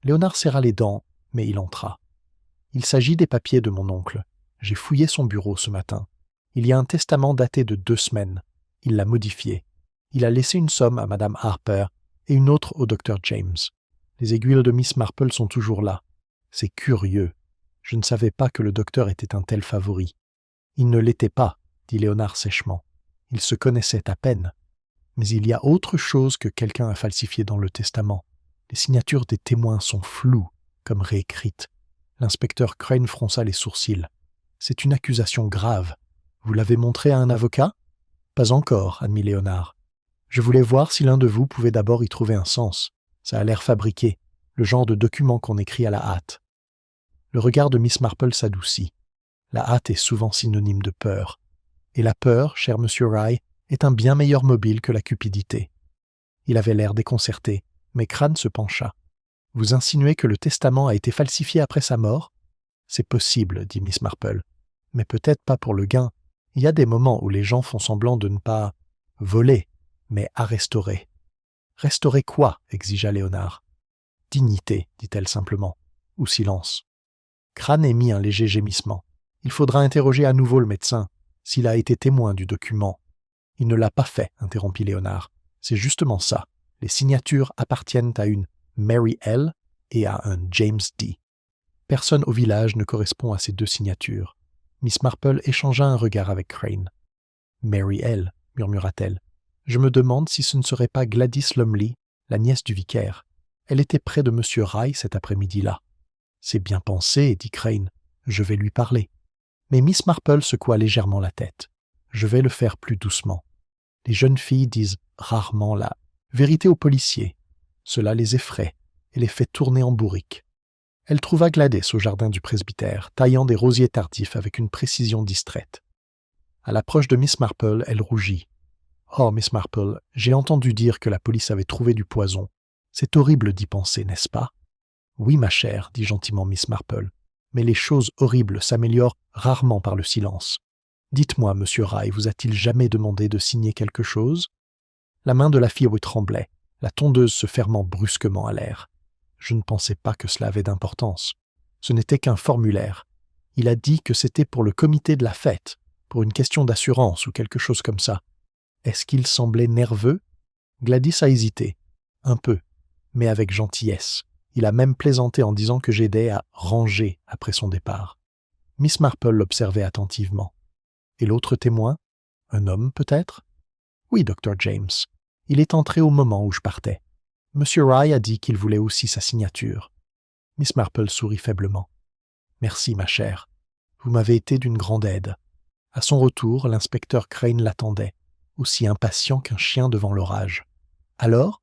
Léonard serra les dents, mais il entra. « Il s'agit des papiers de mon oncle. J'ai fouillé son bureau ce matin. Il y a un testament daté de 2 semaines. Il l'a modifié. Il a laissé une somme à Madame Harper et une autre au docteur James. Les aiguilles de Miss Marple sont toujours là. C'est curieux. Je ne savais pas que le docteur était un tel favori. »« Il ne l'était pas, » dit Léonard sèchement. « Il se connaissait à peine. Mais il y a autre chose que quelqu'un a falsifié dans le testament. Les signatures des témoins sont floues, comme réécrites. » L'inspecteur Crane fronça les sourcils. « C'est une accusation grave. Vous l'avez montré à un avocat ?»« Pas encore, » admit Léonard. « Je voulais voir si l'un de vous pouvait d'abord y trouver un sens. Ça a l'air fabriqué, le genre de document qu'on écrit à la hâte. » Le regard de Miss Marple s'adoucit. La hâte est souvent synonyme de peur. Et la peur, cher monsieur Rye, est un bien meilleur mobile que la cupidité. Il avait l'air déconcerté, mais Crane se pencha. « Vous insinuez que le testament a été falsifié après sa mort ?»« C'est possible, dit Miss Marple, mais peut-être pas pour le gain. Il y a des moments où les gens font semblant de ne pas voler, mais à restaurer. »« Restaurer quoi ?» exigea Léonard. « Dignité, dit-elle simplement, ou silence. » Crane émit un léger gémissement. « Il faudra interroger à nouveau le médecin, s'il a été témoin du document. »« Il ne l'a pas fait, interrompit Léonard. C'est justement ça. Les signatures appartiennent à une Mary L. et à un James D. Personne au village ne correspond à ces 2 signatures. Miss Marple échangea un regard avec Crane. « Mary L. » murmura-t-elle. « Je me demande si ce ne serait pas Gladys Lumley, la nièce du vicaire. Elle était près de monsieur Rye cet après-midi-là. »« C'est bien pensé, dit Crane. Je vais lui parler. » Mais Miss Marple secoua légèrement la tête. « Je vais le faire plus doucement. Les jeunes filles disent rarement la vérité aux policiers. Cela les effraie et les fait tourner en bourrique. » Elle trouva Gladys au jardin du presbytère, taillant des rosiers tardifs avec une précision distraite. À l'approche de Miss Marple, elle rougit. « Oh, Miss Marple, j'ai entendu dire que la police avait trouvé du poison. C'est horrible d'y penser, n'est-ce pas ?»« Oui, ma chère, dit gentiment Miss Marple, mais les choses horribles s'améliorent rarement par le silence. Dites-moi, monsieur Rye, vous a-t-il jamais demandé de signer quelque chose ?» La main de la fille tremblait, la tondeuse se fermant brusquement à l'air. Je ne pensais pas que cela avait d'importance. Ce n'était qu'un formulaire. Il a dit que c'était pour le comité de la fête, pour une question d'assurance ou quelque chose comme ça. Est-ce qu'il semblait nerveux? Gladys a hésité. Un peu, mais avec gentillesse. Il a même plaisanté en disant que j'aidais à ranger après son départ. Miss Marple l'observait attentivement. Et l'autre témoin? Un homme, peut-être? Oui, Dr. James. Il est entré au moment où je partais. Monsieur Rye a dit qu'il voulait aussi sa signature. » Miss Marple sourit faiblement. « Merci, ma chère. Vous m'avez été d'une grande aide. » À son retour, l'inspecteur Crane l'attendait, aussi impatient qu'un chien devant l'orage. « Alors ?» ?»«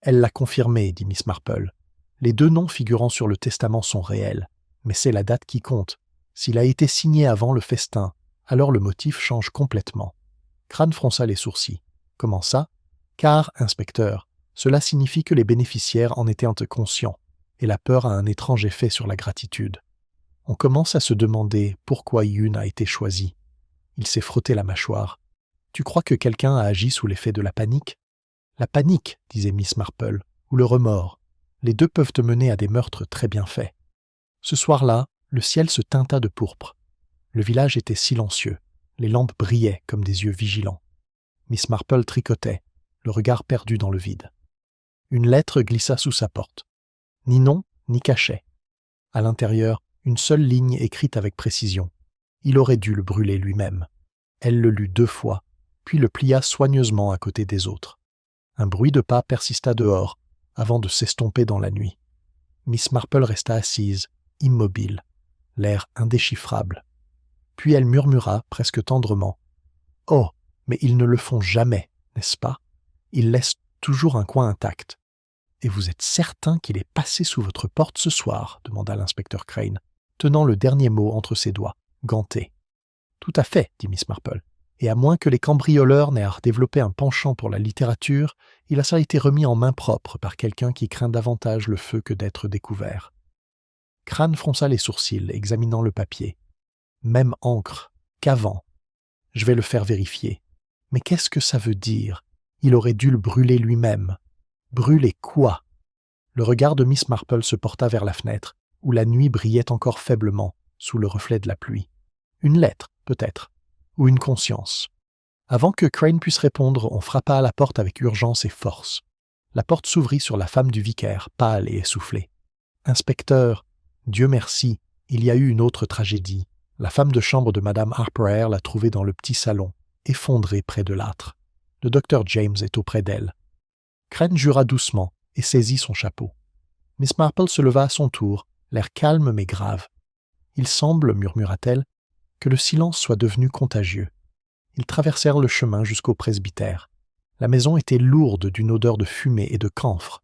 Elle l'a confirmé, dit Miss Marple. « Les 2 noms figurant sur le testament sont réels, mais c'est la date qui compte. S'il a été signé avant le festin, alors le motif change complètement. » Crane fronça les sourcils. « Comment ça ? » ?»« Car, inspecteur, cela signifie que les bénéficiaires en étaient conscients, et la peur a un étrange effet sur la gratitude. On commence à se demander pourquoi Yoon a été choisi. » Il s'est frotté la mâchoire. « Tu crois que quelqu'un a agi sous l'effet de la panique ?»« La panique, disait Miss Marple, ou le remords. Les 2 peuvent te mener à des meurtres très bien faits. » Ce soir-là, le ciel se teinta de pourpre. Le village était silencieux. Les lampes brillaient comme des yeux vigilants. Miss Marple tricotait, le regard perdu dans le vide. Une lettre glissa sous sa porte. Ni nom, ni cachet. À l'intérieur, une seule ligne écrite avec précision. Il aurait dû le brûler lui-même. Elle le lut 2 fois, puis le plia soigneusement à côté des autres. Un bruit de pas persista dehors, avant de s'estomper dans la nuit. Miss Marple resta assise, immobile, l'air indéchiffrable. Puis elle murmura, presque tendrement. « Oh, mais ils ne le font jamais, n'est-ce pas? Ils laissent toujours un coin intact. »« Et vous êtes certain qu'il est passé sous votre porte ce soir ?» demanda l'inspecteur Crane, tenant le dernier mot entre ses doigts, ganté. « Tout à fait, dit Miss Marple. Et à moins que les cambrioleurs n'aient développé un penchant pour la littérature, il a ça été remis en main propre par quelqu'un qui craint davantage le feu que d'être découvert. » Crane fronça les sourcils, examinant le papier. « Même encre, qu'avant. Je vais le faire vérifier. Mais qu'est-ce que ça veut dire? Il aurait dû le brûler lui-même. Brûler quoi? » Le regard de Miss Marple se porta vers la fenêtre, où la nuit brillait encore faiblement, sous le reflet de la pluie. Une lettre, peut-être, ou une conscience. Avant que Crane puisse répondre, on frappa à la porte avec urgence et force. La porte s'ouvrit sur la femme du vicaire, pâle et essoufflée. « Inspecteur, Dieu merci, il y a eu une autre tragédie. La femme de chambre de Madame Harper l'a trouvée dans le petit salon, effondrée près de l'âtre. Le docteur James est auprès d'elle. » Crane jura doucement et saisit son chapeau. Miss Marple se leva à son tour, l'air calme mais grave. « Il semble, murmura-t-elle, que le silence soit devenu contagieux. » Ils traversèrent le chemin jusqu'au presbytère. La maison était lourde d'une odeur de fumée et de camphre.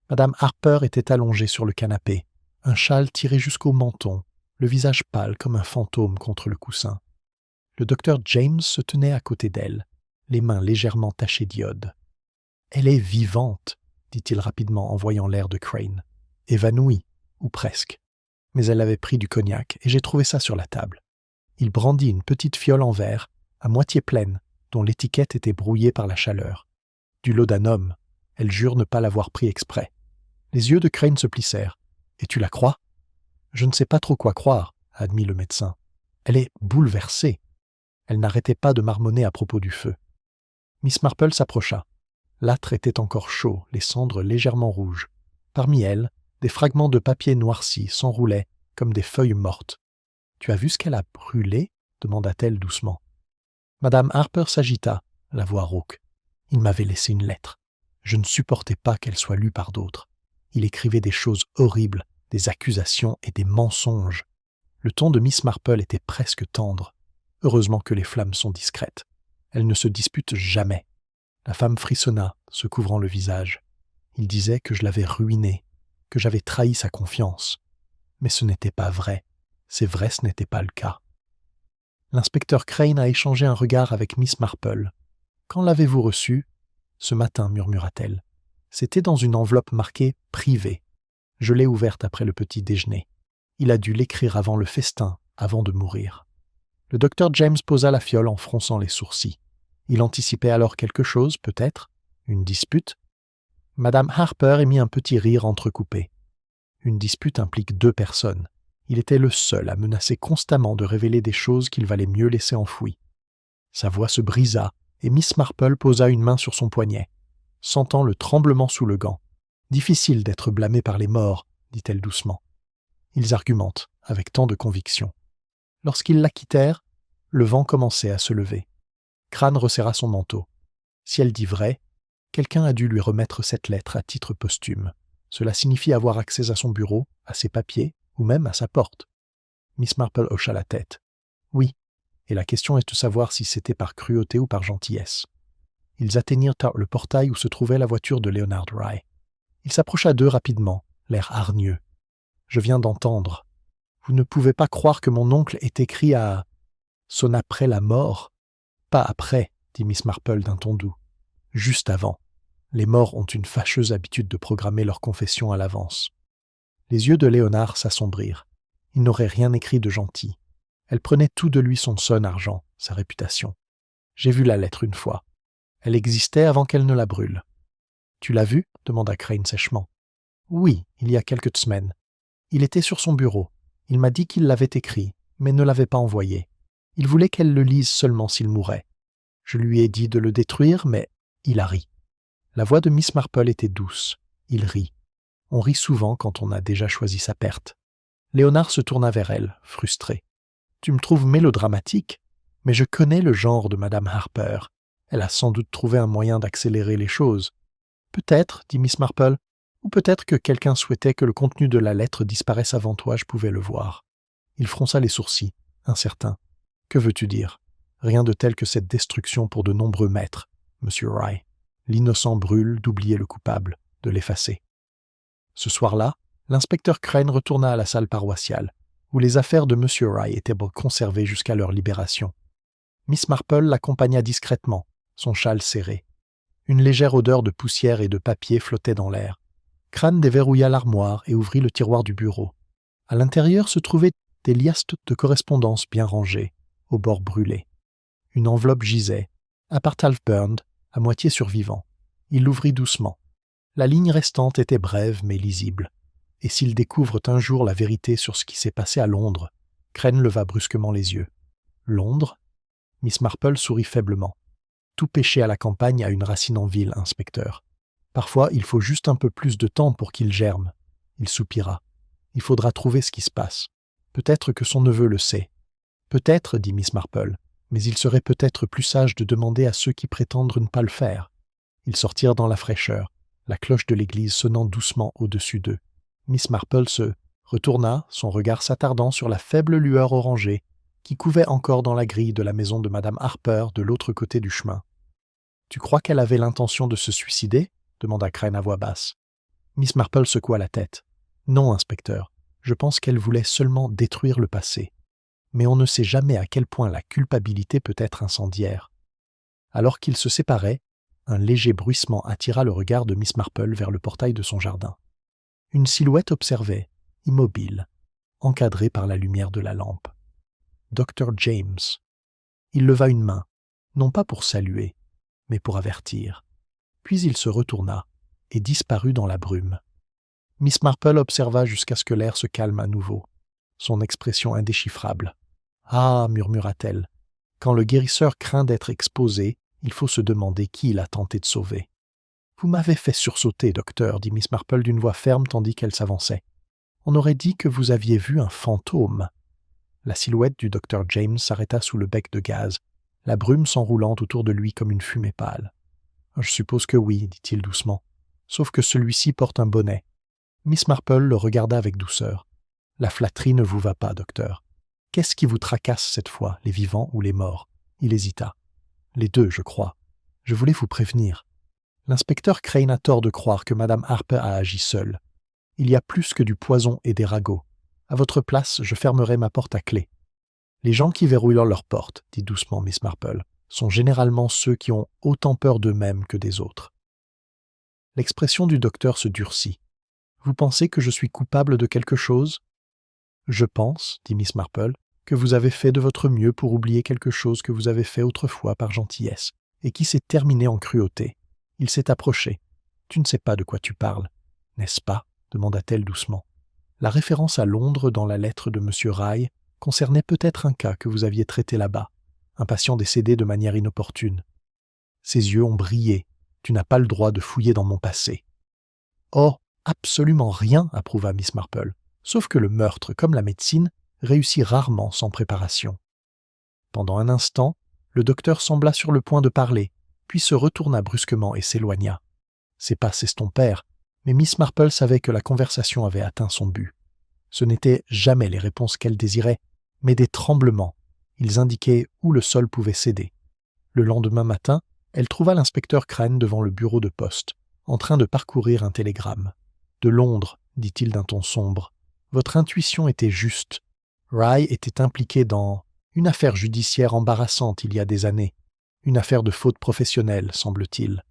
Madame Harper était allongée sur le canapé, un châle tiré jusqu'au menton, le visage pâle comme un fantôme contre le coussin. Le docteur James se tenait à côté d'elle, les mains légèrement tachées d'iode. « Elle est vivante, » dit-il rapidement en voyant l'air de Crane. « Évanouie, ou presque. Mais elle avait pris du cognac et j'ai trouvé ça sur la table. » Il brandit une petite fiole en verre, à moitié pleine, dont l'étiquette était brouillée par la chaleur. Du laudanum, elle jure ne pas l'avoir pris exprès. Les yeux de Crane se plissèrent. « Et tu la crois ?»« Je ne sais pas trop quoi croire, » admit le médecin. « Elle est bouleversée. » Elle n'arrêtait pas de marmonner à propos du feu. Miss Marple s'approcha. L'âtre était encore chaud, les cendres légèrement rouges. Parmi elles, des fragments de papier noirci s'enroulaient comme des feuilles mortes. « Tu as vu ce qu'elle a brûlé ?» demanda-t-elle doucement. Madame Harper s'agita, la voix rauque. « Il m'avait laissé une lettre. Je ne supportais pas qu'elle soit lue par d'autres. Il écrivait des choses horribles, des accusations et des mensonges. » Le ton de Miss Marple était presque tendre. Heureusement que les flammes sont discrètes. Elles ne se disputent jamais. La femme frissonna, se couvrant le visage. Il disait que je l'avais ruinée, que j'avais trahi sa confiance. Mais ce n'était pas vrai. C'est vrai, ce n'était pas le cas. L'inspecteur Crane a échangé un regard avec Miss Marple. « Quand l'avez-vous reçu ?»« Ce matin, murmura-t-elle. C'était dans une enveloppe marquée « Privé ». Je l'ai ouverte après le petit déjeuner. Il a dû l'écrire avant le festin, avant de mourir. » Le docteur James posa la fiole en fronçant les sourcils. Il anticipait alors quelque chose, peut-être, une dispute. Madame Harper émit un petit rire entrecoupé. Une dispute implique 2 personnes. Il était le seul à menacer constamment de révéler des choses qu'il valait mieux laisser enfouies. Sa voix se brisa et Miss Marple posa une main sur son poignet, sentant le tremblement sous le gant. « Difficile d'être blâmé par les morts, » dit-elle doucement. Ils argumentent, avec tant de conviction. Lorsqu'ils la quittèrent, le vent commençait à se lever. Crane resserra son manteau. Si elle dit vrai, Quelqu'un a dû lui remettre cette lettre à titre posthume. Cela signifie avoir accès à son bureau, à ses papiers, ou même à sa porte. Miss Marple hocha la tête. Oui, et la question est de savoir si c'était par cruauté ou par gentillesse. Ils atteignirent le portail où se trouvait la voiture de Leonard Rye. Il s'approcha d'eux rapidement, l'air hargneux. « Je viens d'entendre. Vous ne pouvez pas croire que mon oncle est écrit à... sonne après la mort. Pas après, dit Miss Marple d'un ton doux. Juste avant. Les morts ont une fâcheuse habitude de programmer leur confession à l'avance. » Les yeux de Léonard s'assombrirent. Il n'aurait rien écrit de gentil. Elle prenait tout de lui son son argent, sa réputation. J'ai vu la lettre une fois. Elle existait avant qu'elle ne la brûle. « Tu l'as vue » demanda Crane sèchement. « Oui, il y a quelques semaines. Il était sur son bureau. Il m'a dit qu'il l'avait écrit, mais ne l'avait pas envoyé. Il voulait qu'elle le lise seulement s'il mourait. Je lui ai dit de le détruire, mais il a ri. » La voix de Miss Marple était douce. Il rit. On rit souvent quand on a déjà choisi sa perte. Léonard se tourna vers elle, frustré. « Tu me trouves mélodramatique, mais je connais le genre de Madame Harper. Elle a sans doute trouvé un moyen d'accélérer les choses. »« Peut-être, dit Miss Marple, ou peut-être que quelqu'un souhaitait que le contenu de la lettre disparaisse avant toi, je pouvais le voir. » Il fronça les sourcils, incertain. « Que veux-tu dire ? Rien de tel que cette destruction pour de nombreux maîtres, Monsieur Rye. L'innocent brûle d'oublier le coupable, de l'effacer. » Ce soir-là, l'inspecteur Crane retourna à la salle paroissiale, où les affaires de Monsieur Rye étaient conservées jusqu'à leur libération. Miss Marple l'accompagna discrètement, son châle serré. Une légère odeur de poussière et de papier flottait dans l'air. Crane déverrouilla l'armoire et ouvrit le tiroir du bureau. À l'intérieur se trouvaient des liasses de correspondances bien rangées, aux bords brûlés. Une enveloppe gisait, apart half burned, à moitié survivant. Il l'ouvrit doucement. La ligne restante était brève mais lisible. Et s'ils découvrent un jour la vérité sur ce qui s'est passé à Londres, Crane leva brusquement les yeux. Londres ? Miss Marple sourit faiblement. Tout péché à la campagne a une racine en ville, inspecteur. Parfois, il faut juste un peu plus de temps pour qu'il germe. Il soupira. Il faudra trouver ce qui se passe. Peut-être que son neveu le sait. Peut-être, dit Miss Marple, mais il serait peut-être plus sage de demander à ceux qui prétendent ne pas le faire. Ils sortirent dans la fraîcheur, la cloche de l'église sonnant doucement au-dessus d'eux. Miss Marple se retourna, son regard s'attardant sur la faible lueur orangée qui couvait encore dans la grille de la maison de Madame Harper de l'autre côté du chemin. « Tu crois qu'elle avait l'intention de se suicider » demanda Crane à voix basse. Miss Marple secoua la tête. « Non, inspecteur, je pense qu'elle voulait seulement détruire le passé. Mais on ne sait jamais à quel point la culpabilité peut être incendiaire. » Alors qu'ils se séparaient, un léger bruissement attira le regard de Miss Marple vers le portail de son jardin. Une silhouette observait, immobile, encadrée par la lumière de la lampe. Dr. James. Il leva une main, non pas pour saluer, mais pour avertir. Puis il se retourna et disparut dans la brume. Miss Marple observa jusqu'à ce que l'air se calme à nouveau, son expression indéchiffrable. « Ah, murmura-t-elle, quand le guérisseur craint d'être exposé, il faut se demander qui il a tenté de sauver. »« Vous m'avez fait sursauter, docteur, » dit Miss Marple d'une voix ferme tandis qu'elle s'avançait. « On aurait dit que vous aviez vu un fantôme. » La silhouette du Dr. James s'arrêta sous le bec de gaz, la brume s'enroulant autour de lui comme une fumée pâle. « Je suppose que oui, dit-il doucement, sauf que celui-ci porte un bonnet. » Miss Marple le regarda avec douceur. « La flatterie ne vous va pas, docteur. Qu'est-ce qui vous tracasse cette fois, les vivants ou les morts ?» Il hésita. « Les deux, je crois. Je voulais vous prévenir. L'inspecteur Crane a tort de croire que Madame Harper a agi seule. Il y a plus que du poison et des ragots. À votre place, je fermerai ma porte à clé. Les gens qui verrouillent leur porte, dit doucement Miss Marple, sont généralement ceux qui ont autant peur d'eux-mêmes que des autres. » L'expression du docteur se durcit. « Vous pensez que je suis coupable de quelque chose ? » ?»« Je pense, dit Miss Marple, que vous avez fait de votre mieux pour oublier quelque chose que vous avez fait autrefois par gentillesse, et qui s'est terminé en cruauté. Il s'est approché. Tu ne sais pas de quoi tu parles, n'est-ce pas ? Demanda-t-elle doucement. La référence à Londres dans la lettre de M. Rye concernait peut-être un cas que vous aviez traité là-bas, un patient décédé de manière inopportune. Ses yeux ont brillé. Tu n'as pas le droit de fouiller dans mon passé. Oh, absolument rien, approuva Miss Marple, sauf que le meurtre, comme la médecine, réussit rarement sans préparation. Pendant un instant, le docteur sembla sur le point de parler, puis se retourna brusquement et s'éloigna. Ses pas s'estompèrent, mais Miss Marple savait que la conversation avait atteint son but. Ce n'étaient jamais les réponses qu'elle désirait, mais des tremblements. Ils indiquaient où le sol pouvait céder. Le lendemain matin, elle trouva l'inspecteur Crane devant le bureau de poste, en train de parcourir un télégramme. « De Londres, dit-il d'un ton sombre. Votre intuition était juste. Rye était impliqué dans une affaire judiciaire embarrassante il y a des années. Une affaire de faute professionnelle, semble-t-il.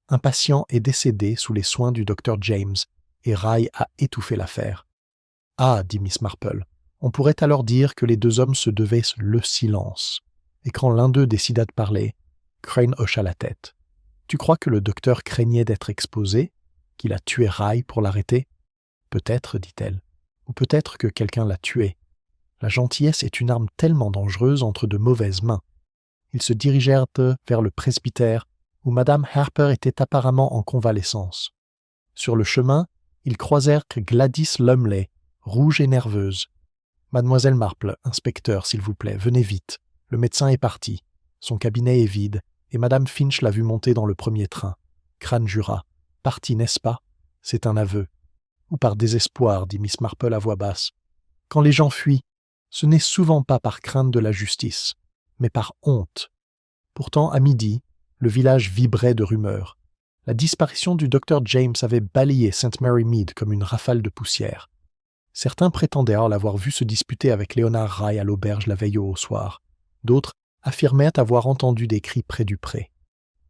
Un patient est décédé sous les soins du docteur James, et Rye a étouffé l'affaire. « Ah, dit Miss Marple, on pourrait alors dire que les deux hommes se devaient le silence. » Et quand l'un d'eux décida de parler, Crane hocha la tête. « Tu crois que le docteur craignait d'être exposé, qu'il a tué Rye pour l'arrêter ? » « Peut-être, dit-elle. Ou peut-être que quelqu'un l'a tué. La gentillesse est une arme tellement dangereuse entre de mauvaises mains. » Ils se dirigèrent vers le presbytère, où Madame Harper était apparemment en convalescence. Sur le chemin, ils croisèrent Gladys Lumley, rouge et nerveuse. « Mademoiselle Marple, inspecteur, s'il vous plaît, venez vite. Le médecin est parti. Son cabinet est vide, et Madame Finch l'a vu monter dans le premier train. » Crane jura. « Parti, n'est-ce pas ? C'est un aveu. » « Ou par désespoir, dit Miss Marple à voix basse. Quand les gens fuient, ce n'est souvent pas par crainte de la justice, mais par honte. Pourtant, à midi, le village vibrait de rumeurs. La disparition du docteur James avait balayé St. Mary Mead comme une rafale de poussière. Certains prétendèrent l'avoir vu se disputer avec Léonard Rye à l'auberge la veille au soir. D'autres affirmèrent avoir entendu des cris près du pré.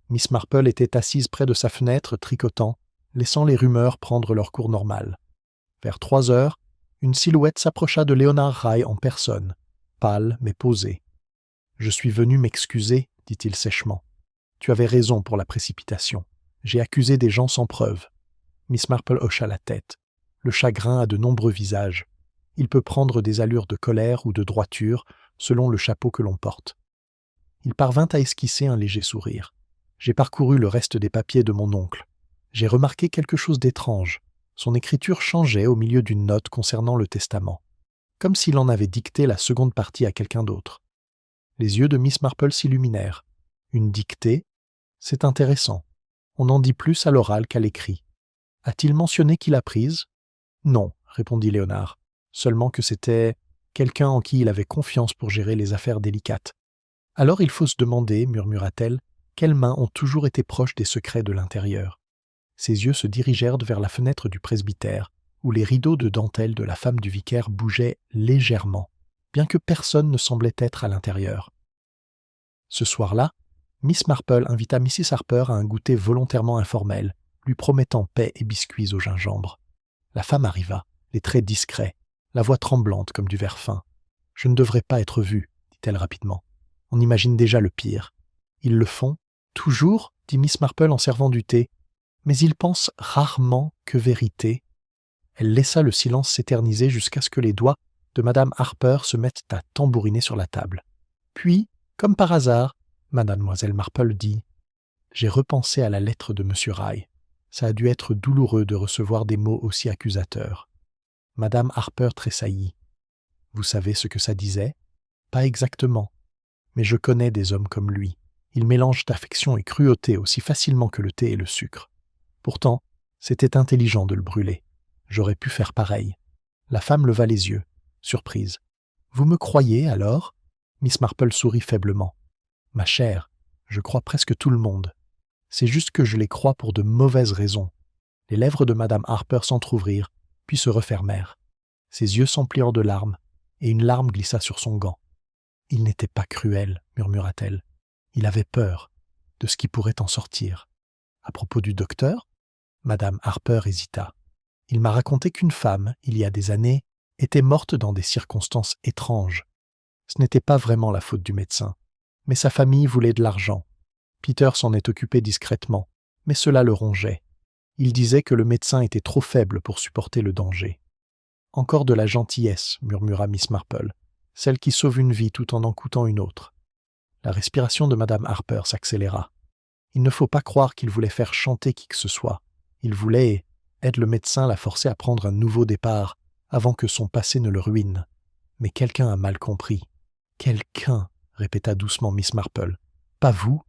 Miss Marple était assise près de sa fenêtre, tricotant, laissant les rumeurs prendre leur cours normal. Vers 3 heures, une silhouette s'approcha de Léonard Rye en personne, pâle mais posée. « Je suis venu m'excuser, dit-il sèchement. Tu avais raison pour la précipitation. J'ai accusé des gens sans preuve. » Miss Marple hocha la tête. Le chagrin a de nombreux visages. Il peut prendre des allures de colère ou de droiture, selon le chapeau que l'on porte. Il parvint à esquisser un léger sourire. J'ai parcouru le reste des papiers de mon oncle. J'ai remarqué quelque chose d'étrange. Son écriture changeait au milieu d'une note concernant le testament, comme s'il en avait dicté la seconde partie à quelqu'un d'autre. Les yeux de Miss Marple s'illuminèrent. Une dictée ? C'est intéressant. On en dit plus à l'oral qu'à l'écrit. A-t-il mentionné qui l'a prise ? Non, répondit Léonard. Seulement que c'était quelqu'un en qui il avait confiance pour gérer les affaires délicates. Alors il faut se demander, murmura-t-elle, quelles mains ont toujours été proches des secrets de l'intérieur. Ses yeux se dirigèrent vers la fenêtre du presbytère, où les rideaux de dentelle de la femme du vicaire bougeaient légèrement, bien que personne ne semblait être à l'intérieur. Ce soir-là, Miss Marple invita Mrs. Harper à un goûter volontairement informel, lui promettant paix et biscuits au gingembre. La femme arriva, les traits discrets, la voix tremblante comme du verre fin. « Je ne devrais pas être vue, dit-elle rapidement. On imagine déjà le pire. Ils le font, toujours, dit Miss Marple en servant du thé, mais ils pensent rarement que vérité. » Elle laissa le silence s'éterniser jusqu'à ce que les doigts de Madame Harper se mettent à tambouriner sur la table. Puis, comme par hasard, Mademoiselle Marple dit « J'ai repensé à la lettre de Monsieur Rye. Ça a dû être douloureux de recevoir des mots aussi accusateurs. » Madame Harper tressaillit. « Vous savez ce que ça disait ? » ?»« Pas exactement. Mais je connais des hommes comme lui. Ils mélangent affection et cruauté aussi facilement que le thé et le sucre. Pourtant, c'était intelligent de le brûler. J'aurais pu faire pareil. » La femme leva les yeux, surprise. « Vous me croyez, alors ?» Miss Marple sourit faiblement. « Ma chère, je crois presque tout le monde. C'est juste que je les crois pour de mauvaises raisons. » Les lèvres de Madame Harper s'entr'ouvrirent, puis se refermèrent. Ses yeux s'emplirent de larmes, et une larme glissa sur son gant. « Il n'était pas cruel, » murmura-t-elle. « Il avait peur de ce qui pourrait en sortir. » À propos du docteur ? Madame Harper hésita. « Il m'a raconté qu'une femme, il y a des années, était morte dans des circonstances étranges. Ce n'était pas vraiment la faute du médecin, mais sa famille voulait de l'argent. Peter s'en est occupé discrètement, mais cela le rongeait. Il disait que le médecin était trop faible pour supporter le danger. « Encore de la gentillesse, » murmura Miss Marple, « celle qui sauve une vie tout en coûtant une autre. » La respiration de Madame Harper s'accéléra. Il ne faut pas croire qu'il voulait faire chanter qui que ce soit. Il voulait, aide le médecin la forcer à prendre un nouveau départ, avant que son passé ne le ruine. Mais quelqu'un a mal compris. « Quelqu'un » répéta doucement Miss Marple. « Pas vous ?»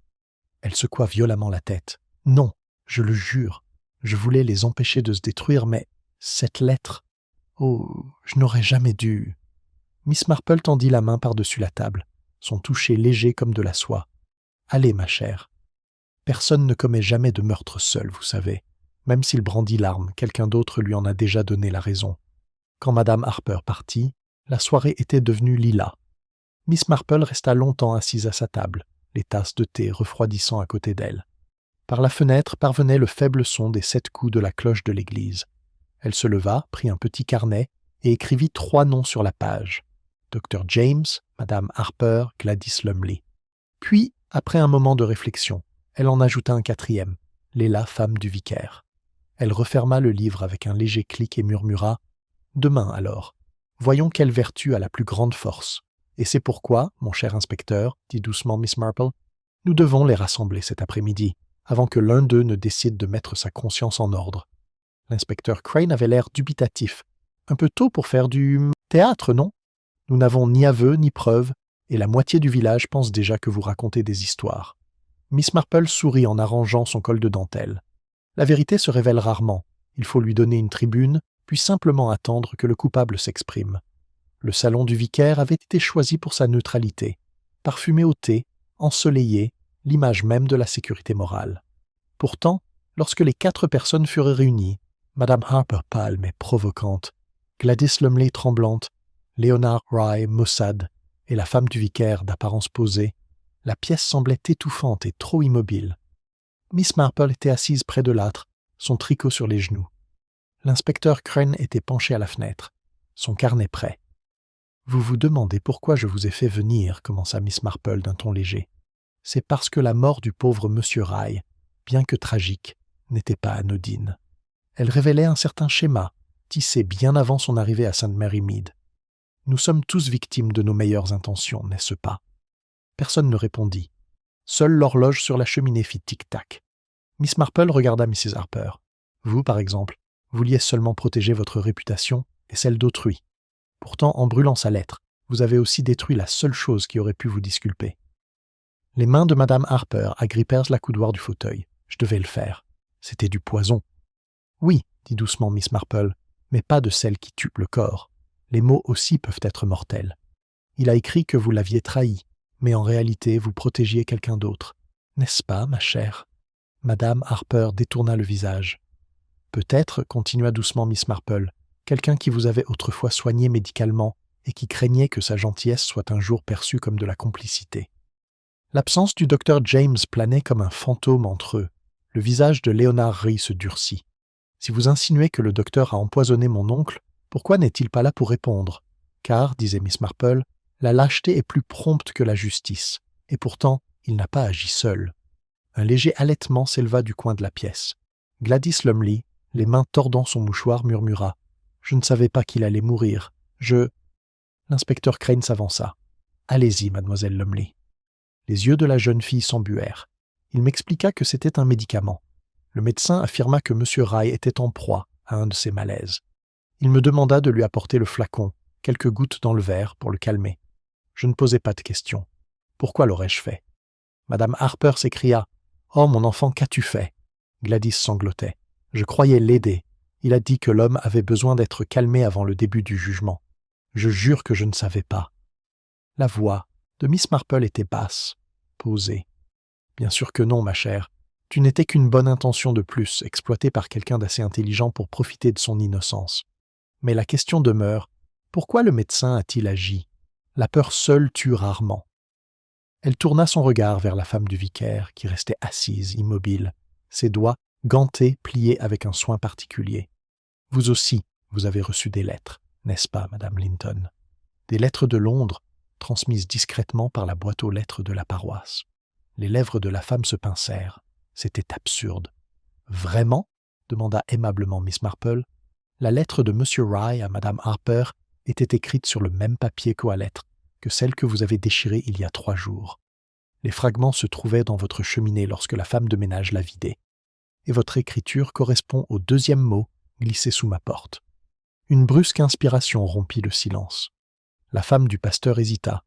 Elle secoua violemment la tête. « Non, je le jure. Je voulais les empêcher de se détruire, mais cette lettre... Oh, je n'aurais jamais dû... » Miss Marple tendit la main par-dessus la table, son toucher léger comme de la soie. « Allez, ma chère. Personne ne commet jamais de meurtre seul, vous savez. Même s'il brandit l'arme, quelqu'un d'autre lui en a déjà donné la raison. » Quand Madame Harper partit, la soirée était devenue lilas. Miss Marple resta longtemps assise à sa table, les tasses de thé refroidissant à côté d'elle. Par la fenêtre parvenait le faible son des 7 coups de la cloche de l'église. Elle se leva, prit un petit carnet et écrivit 3 noms sur la page. Dr. James, Madame Harper, Gladys Lumley. Puis, après un moment de réflexion, elle en ajouta un 4e, Léla, femme du vicaire. Elle referma le livre avec un léger clic et murmura « Demain, alors. Voyons quelle vertu a la plus grande force. Et c'est pourquoi, mon cher inspecteur, dit doucement Miss Marple, nous devons les rassembler cet après-midi, avant que l'un d'eux ne décide de mettre sa conscience en ordre. » L'inspecteur Crane avait l'air dubitatif. « Un peu tôt pour faire du théâtre, non? Nous n'avons ni aveu ni preuve, et la moitié du village pense déjà que vous racontez des histoires. » Miss Marple sourit en arrangeant son col de dentelle. La vérité se révèle rarement. Il faut lui donner une tribune, puis simplement attendre que le coupable s'exprime. Le salon du vicaire avait été choisi pour sa neutralité. Parfumé au thé, ensoleillé, l'image même de la sécurité morale. Pourtant, lorsque les 4 personnes furent réunies, Madame Harper pâle mais provocante, Gladys Lumley tremblante, Leonard Rye maussade et la femme du vicaire d'apparence posée, la pièce semblait étouffante et trop immobile. Miss Marple était assise près de l'âtre, son tricot sur les genoux. L'inspecteur Crane était penché à la fenêtre, son carnet prêt. « Vous vous demandez pourquoi je vous ai fait venir, commença Miss Marple d'un ton léger. C'est parce que la mort du pauvre monsieur Rye, bien que tragique, n'était pas anodine. Elle révélait un certain schéma, tissé bien avant son arrivée à St. Mary Mead. Nous sommes tous victimes de nos meilleures intentions, n'est-ce pas? » Personne ne répondit. Seule l'horloge sur la cheminée fit tic-tac. Miss Marple regarda Mrs. Harper. « Vous, par exemple, vouliez seulement protéger votre réputation et celle d'autrui. Pourtant, en brûlant sa lettre, vous avez aussi détruit la seule chose qui aurait pu vous disculper. » Les mains de Madame Harper agrippèrent la coudoir du fauteuil. Je devais le faire. C'était du poison. « Oui, dit doucement Miss Marple, mais pas de celle qui tue le corps. Les mots aussi peuvent être mortels. Il a écrit que vous l'aviez trahi, mais en réalité vous protégiez quelqu'un d'autre. N'est-ce pas, ma chère ?» Madame Harper détourna le visage. « Peut-être, continua doucement Miss Marple, quelqu'un qui vous avait autrefois soigné médicalement et qui craignait que sa gentillesse soit un jour perçue comme de la complicité. » L'absence du docteur James planait comme un fantôme entre eux. Le visage de Léonard Rye se durcit. « Si vous insinuez que le docteur a empoisonné mon oncle, pourquoi n'est-il pas là pour répondre? Car, disait Miss Marple, la lâcheté est plus prompte que la justice, et pourtant, il n'a pas agi seul. » Un léger halètement s'éleva du coin de la pièce. Gladys Lumley, les mains tordant son mouchoir, murmura « Je ne savais pas qu'il allait mourir. L'inspecteur Crane s'avança. « Allez-y, mademoiselle Lumley. » Les yeux de la jeune fille s'embuèrent. Il m'expliqua que c'était un médicament. Le médecin affirma que M. Rye était en proie à un de ses malaises. Il me demanda de lui apporter le flacon, quelques gouttes dans le verre pour le calmer. Je ne posai pas de questions. Pourquoi l'aurais-je fait? Madame Harper s'écria « Oh, mon enfant, qu'as-tu fait ?» Gladys sanglotait. « Je croyais l'aider. Il a dit que l'homme avait besoin d'être calmé avant le début du jugement. Je jure que je ne savais pas. » La voix de Miss Marple était basse, posée. « Bien sûr que non, ma chère. Tu n'étais qu'une bonne intention de plus, exploitée par quelqu'un d'assez intelligent pour profiter de son innocence. Mais la question demeure, pourquoi le médecin a-t-il agi? La peur seule tue rarement. » Elle tourna son regard vers la femme du vicaire, qui restait assise, immobile, ses doigts gantés, pliés avec un soin particulier. « Vous aussi, vous avez reçu des lettres, n'est-ce pas, Madame Linton? Des lettres de Londres, transmises discrètement par la boîte aux lettres de la paroisse. » Les lèvres de la femme se pincèrent. C'était absurde. « Vraiment ?» demanda aimablement Miss Marple. La lettre de M. Rye à Madame Harper était écrite sur le même papier qu'aux lettres, que celle que vous avez déchirée il y a 3 jours. Les fragments se trouvaient dans votre cheminée lorsque la femme de ménage l'a vidée. Et votre écriture correspond au 2e mot glissé sous ma porte. Une brusque inspiration rompit le silence. La femme du pasteur hésita.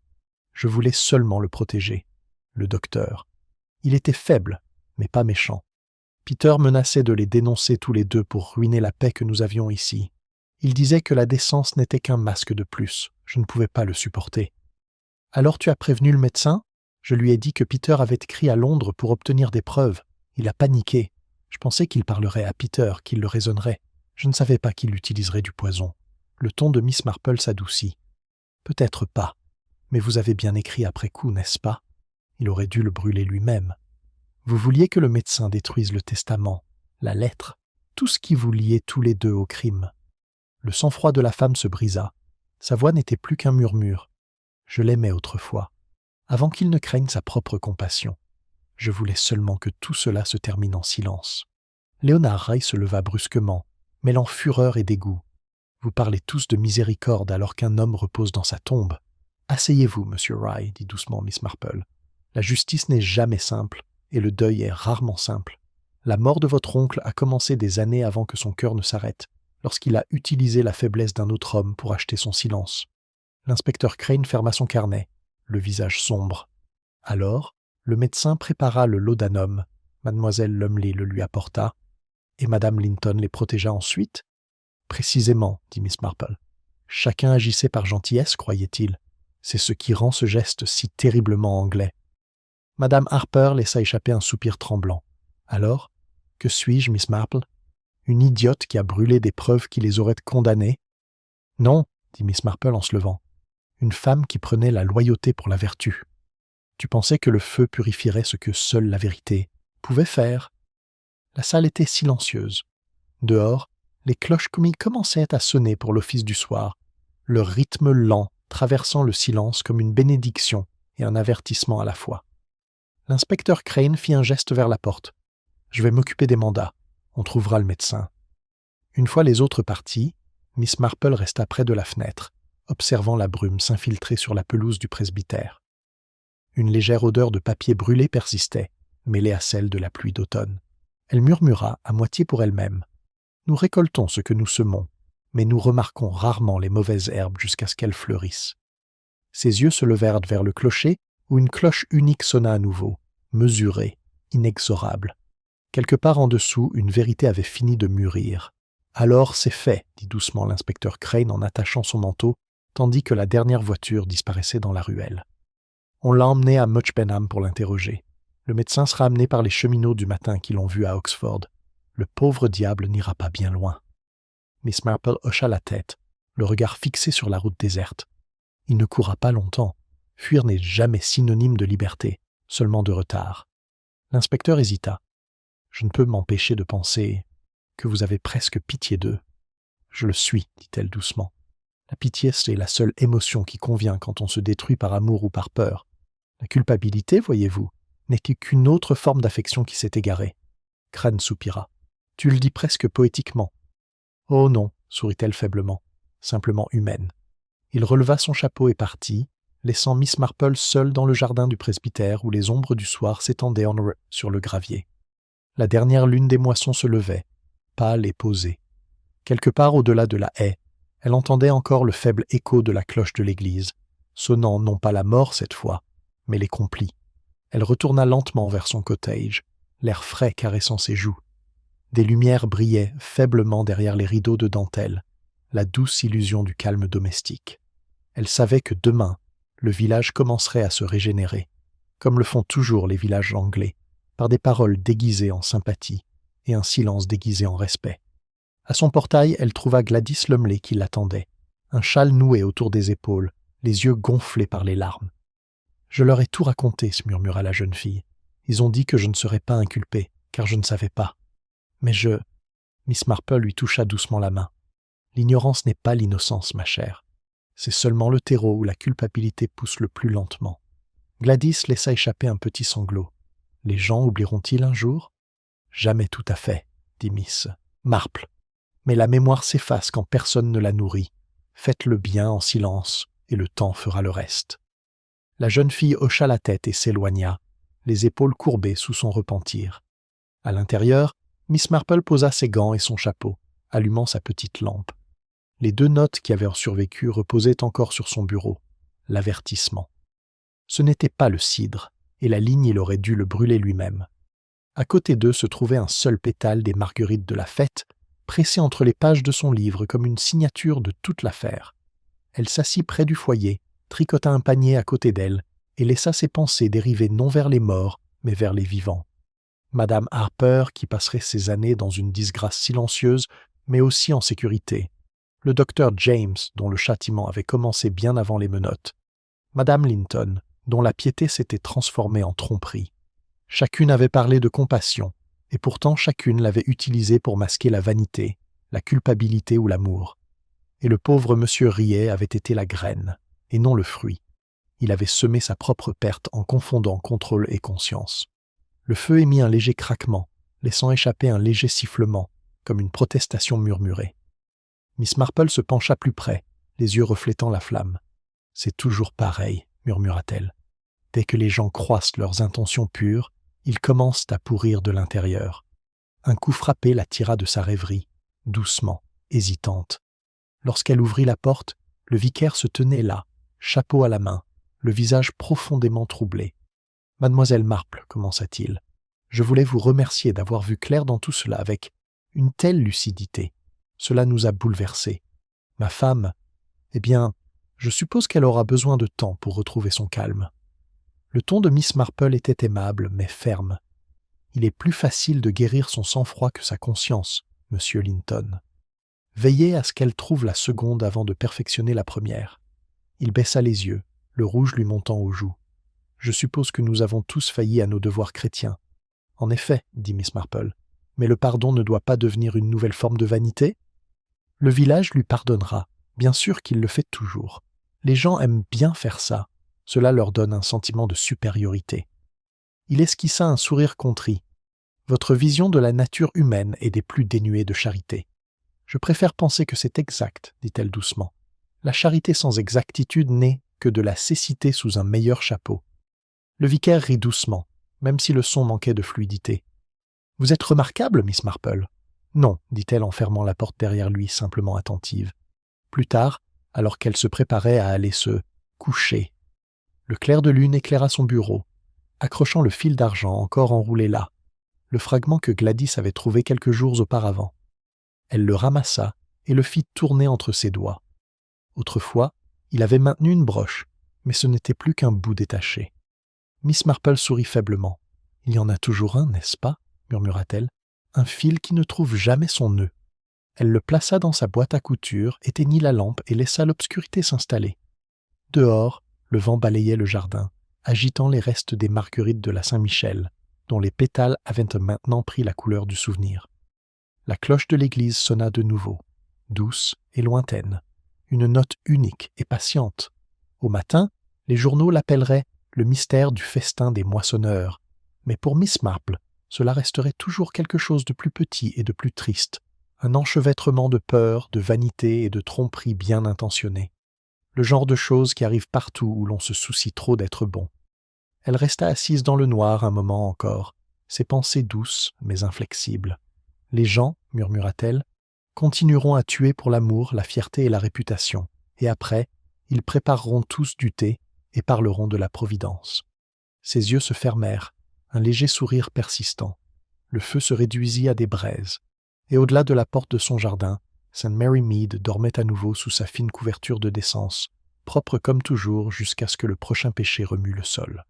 Je voulais seulement le protéger. Le docteur. Il était faible, mais pas méchant. Peter menaçait de les dénoncer tous les deux pour ruiner la paix que nous avions ici. Il disait que la décence n'était qu'un masque de plus. Je ne pouvais pas le supporter. « Alors tu as prévenu le médecin ?» Je lui ai dit que Peter avait écrit à Londres pour obtenir des preuves. Il a paniqué. Je pensais qu'il parlerait à Peter, qu'il le raisonnerait. Je ne savais pas qu'il utiliserait du poison. Le ton de Miss Marple s'adoucit. « Peut-être pas. Mais vous avez bien écrit après coup, n'est-ce pas ? Il aurait dû le brûler lui-même. Vous vouliez que le médecin détruise le testament, la lettre, tout ce qui vous liait tous les deux au crime. » Le sang-froid de la femme se brisa. Sa voix n'était plus qu'un murmure. Je l'aimais autrefois, avant qu'il ne craigne sa propre compassion. Je voulais seulement que tout cela se termine en silence. Léonard Ray se leva brusquement, mêlant fureur et dégoût. Vous parlez tous de miséricorde alors qu'un homme repose dans sa tombe. Asseyez-vous, monsieur Ray, dit doucement Miss Marple. La justice n'est jamais simple, et le deuil est rarement simple. La mort de votre oncle a commencé des années avant que son cœur ne s'arrête, lorsqu'il a utilisé la faiblesse d'un autre homme pour acheter son silence. L'inspecteur Crane ferma son carnet, le visage sombre. Alors, le médecin prépara le laudanum, mademoiselle Lumley le lui apporta, et madame Linton les protégea ensuite. Précisément, dit Miss Marple. Chacun agissait par gentillesse, croyait-il. C'est ce qui rend ce geste si terriblement anglais. Madame Harper laissa échapper un soupir tremblant. Alors, que suis-je, Miss Marple? Une idiote qui a brûlé des preuves qui les auraient condamnés? Non, dit Miss Marple en se levant. Une femme qui prenait la loyauté pour la vertu. Tu pensais que le feu purifierait ce que seule la vérité pouvait faire? La salle était silencieuse. Dehors, les cloches commençaient à sonner pour l'office du soir, leur rythme lent traversant le silence comme une bénédiction et un avertissement à la fois. L'inspecteur Crane fit un geste vers la porte. « Je vais m'occuper des mandats. On trouvera le médecin. » Une fois les autres partis, Miss Marple resta près de la fenêtre, observant la brume s'infiltrer sur la pelouse du presbytère. Une légère odeur de papier brûlé persistait, mêlée à celle de la pluie d'automne. Elle murmura, à moitié pour elle-même. « Nous récoltons ce que nous semons, mais nous remarquons rarement les mauvaises herbes jusqu'à ce qu'elles fleurissent. » Ses yeux se levèrent vers le clocher, où une cloche unique sonna à nouveau, mesurée, inexorable. Quelque part en dessous, une vérité avait fini de mûrir. « Alors c'est fait, » dit doucement l'inspecteur Crane en attachant son manteau, tandis que la dernière voiture disparaissait dans la ruelle. On l'a emmené à Much Benham pour l'interroger. Le médecin sera amené par les cheminots du matin qui l'ont vu à Oxford. Le pauvre diable n'ira pas bien loin. Miss Marple hocha la tête, le regard fixé sur la route déserte. Il ne courra pas longtemps. Fuir n'est jamais synonyme de liberté, seulement de retard. L'inspecteur hésita. « Je ne peux m'empêcher de penser que vous avez presque pitié d'eux. »« Je le suis, » dit-elle doucement. « La pitié, c'est la seule émotion qui convient quand on se détruit par amour ou par peur. La culpabilité, voyez-vous, n'est qu'une autre forme d'affection qui s'est égarée. » Crane soupira. « Tu le dis presque poétiquement. »« Oh non, » sourit-elle faiblement, simplement humaine. Il releva son chapeau et partit, laissant Miss Marple seule dans le jardin du presbytère où les ombres du soir s'étendaient sur le gravier. La dernière lune des moissons se levait, pâle et posée. Quelque part au-delà de la haie, elle entendait encore le faible écho de la cloche de l'église, sonnant non pas la mort cette fois, mais les complis. Elle retourna lentement vers son cottage, l'air frais caressant ses joues. Des lumières brillaient faiblement derrière les rideaux de dentelle, la douce illusion du calme domestique. Elle savait que demain, le village commencerait à se régénérer, comme le font toujours les villages anglais, par des paroles déguisées en sympathie et un silence déguisé en respect. À son portail, elle trouva Gladys Lumley qui l'attendait, un châle noué autour des épaules, les yeux gonflés par les larmes. « Je leur ai tout raconté, » se murmura la jeune fille. « Ils ont dit que je ne serais pas inculpée, car je ne savais pas. Mais je... » Miss Marple lui toucha doucement la main. « L'ignorance n'est pas l'innocence, ma chère. C'est seulement le terreau où la culpabilité pousse le plus lentement. » Gladys laissa échapper un petit sanglot. « Les gens oublieront-ils un jour ?»« Jamais tout à fait, » dit Miss Marple. « Mais la mémoire s'efface quand personne ne la nourrit. Faites le bien en silence, et le temps fera le reste. » La jeune fille hocha la tête et s'éloigna, les épaules courbées sous son repentir. À l'intérieur, Miss Marple posa ses gants et son chapeau, allumant sa petite lampe. Les 2 notes qui avaient survécu reposaient encore sur son bureau. L'avertissement. Ce n'était pas le cidre, et la ligne il aurait dû le brûler lui-même. À côté d'eux se trouvait un seul pétale des marguerites de la fête, pressé entre les pages de son livre comme une signature de toute l'affaire. Elle s'assit près du foyer, tricota un panier à côté d'elle, et laissa ses pensées dériver non vers les morts, mais vers les vivants. Madame Harper, qui passerait ses années dans une disgrâce silencieuse, mais aussi en sécurité. Le docteur James, dont le châtiment avait commencé bien avant les menottes. Madame Linton, dont la piété s'était transformée en tromperie. Chacune avait parlé de compassion, et pourtant chacune l'avait utilisée pour masquer la vanité, la culpabilité ou l'amour. Et le pauvre monsieur Riet avait été la graine, et non le fruit. Il avait semé sa propre perte en confondant contrôle et conscience. Le feu émit un léger craquement, laissant échapper un léger sifflement, comme une protestation murmurée. Miss Marple se pencha plus près, les yeux reflétant la flamme. « C'est toujours pareil, » murmura-t-elle. « Dès que les gens croissent leurs intentions pures, ils commencent à pourrir de l'intérieur. » Un coup frappé la tira de sa rêverie, doucement, hésitante. Lorsqu'elle ouvrit la porte, le vicaire se tenait là, chapeau à la main, le visage profondément troublé. « Mademoiselle Marple, commença-t-il, je voulais vous remercier d'avoir vu clair dans tout cela avec une telle lucidité. Cela nous a bouleversés. Ma femme, eh bien, je suppose qu'elle aura besoin de temps pour retrouver son calme. » Le ton de Miss Marple était aimable, mais ferme. « Il est plus facile de guérir son sang-froid que sa conscience, monsieur Linton. Veillez à ce qu'elle trouve la seconde avant de perfectionner la première. » Il baissa les yeux, le rouge lui montant aux joues. « Je suppose que nous avons tous failli à nos devoirs chrétiens. »« En effet, » dit Miss Marple, « mais le pardon ne doit pas devenir une nouvelle forme de vanité ? Le village lui pardonnera, bien sûr qu'il le fait toujours. Les gens aiment bien faire ça, cela leur donne un sentiment de supériorité. » Il esquissa un sourire contrit. « Votre vision de la nature humaine est des plus dénuées de charité. »« Je préfère penser que c'est exact, » dit-elle doucement. « La charité sans exactitude n'est que de la cécité sous un meilleur chapeau. » Le vicaire rit doucement, même si le son manquait de fluidité. « Vous êtes remarquable, Miss Marple. »« Non, » dit-elle en fermant la porte derrière lui, simplement attentive. Plus tard, alors qu'elle se préparait à aller se coucher, le clair de lune éclaira son bureau, accrochant le fil d'argent encore enroulé là, le fragment que Gladys avait trouvé quelques jours auparavant. Elle le ramassa et le fit tourner entre ses doigts. Autrefois, il avait maintenu une broche, mais ce n'était plus qu'un bout détaché. Miss Marple sourit faiblement. « Il y en a toujours un, n'est-ce pas ?» murmura-t-elle. « Un fil qui ne trouve jamais son nœud. » Elle le plaça dans sa boîte à couture, éteignit la lampe et laissa l'obscurité s'installer. Dehors, le vent balayait le jardin, agitant les restes des marguerites de la Saint-Michel, dont les pétales avaient maintenant pris la couleur du souvenir. La cloche de l'église sonna de nouveau, douce et lointaine, une note unique et patiente. Au matin, les journaux l'appelleraient le mystère du festin des moissonneurs, mais pour Miss Marple, cela resterait toujours quelque chose de plus petit et de plus triste, un enchevêtrement de peur, de vanité et de tromperie bien intentionnée, le genre de choses qui arrivent partout où l'on se soucie trop d'être bon. Elle resta assise dans le noir un moment encore, ses pensées douces mais inflexibles. « Les gens, murmura-t-elle, continueront à tuer pour l'amour, la fierté et la réputation, et après, ils prépareront tous du thé et parleront de la Providence. » Ses yeux se fermèrent, un léger sourire persistant. Le feu se réduisit à des braises, et au-delà de la porte de son jardin, St. Mary Mead dormait à nouveau sous sa fine couverture de décence, propre comme toujours jusqu'à ce que le prochain péché remue le sol.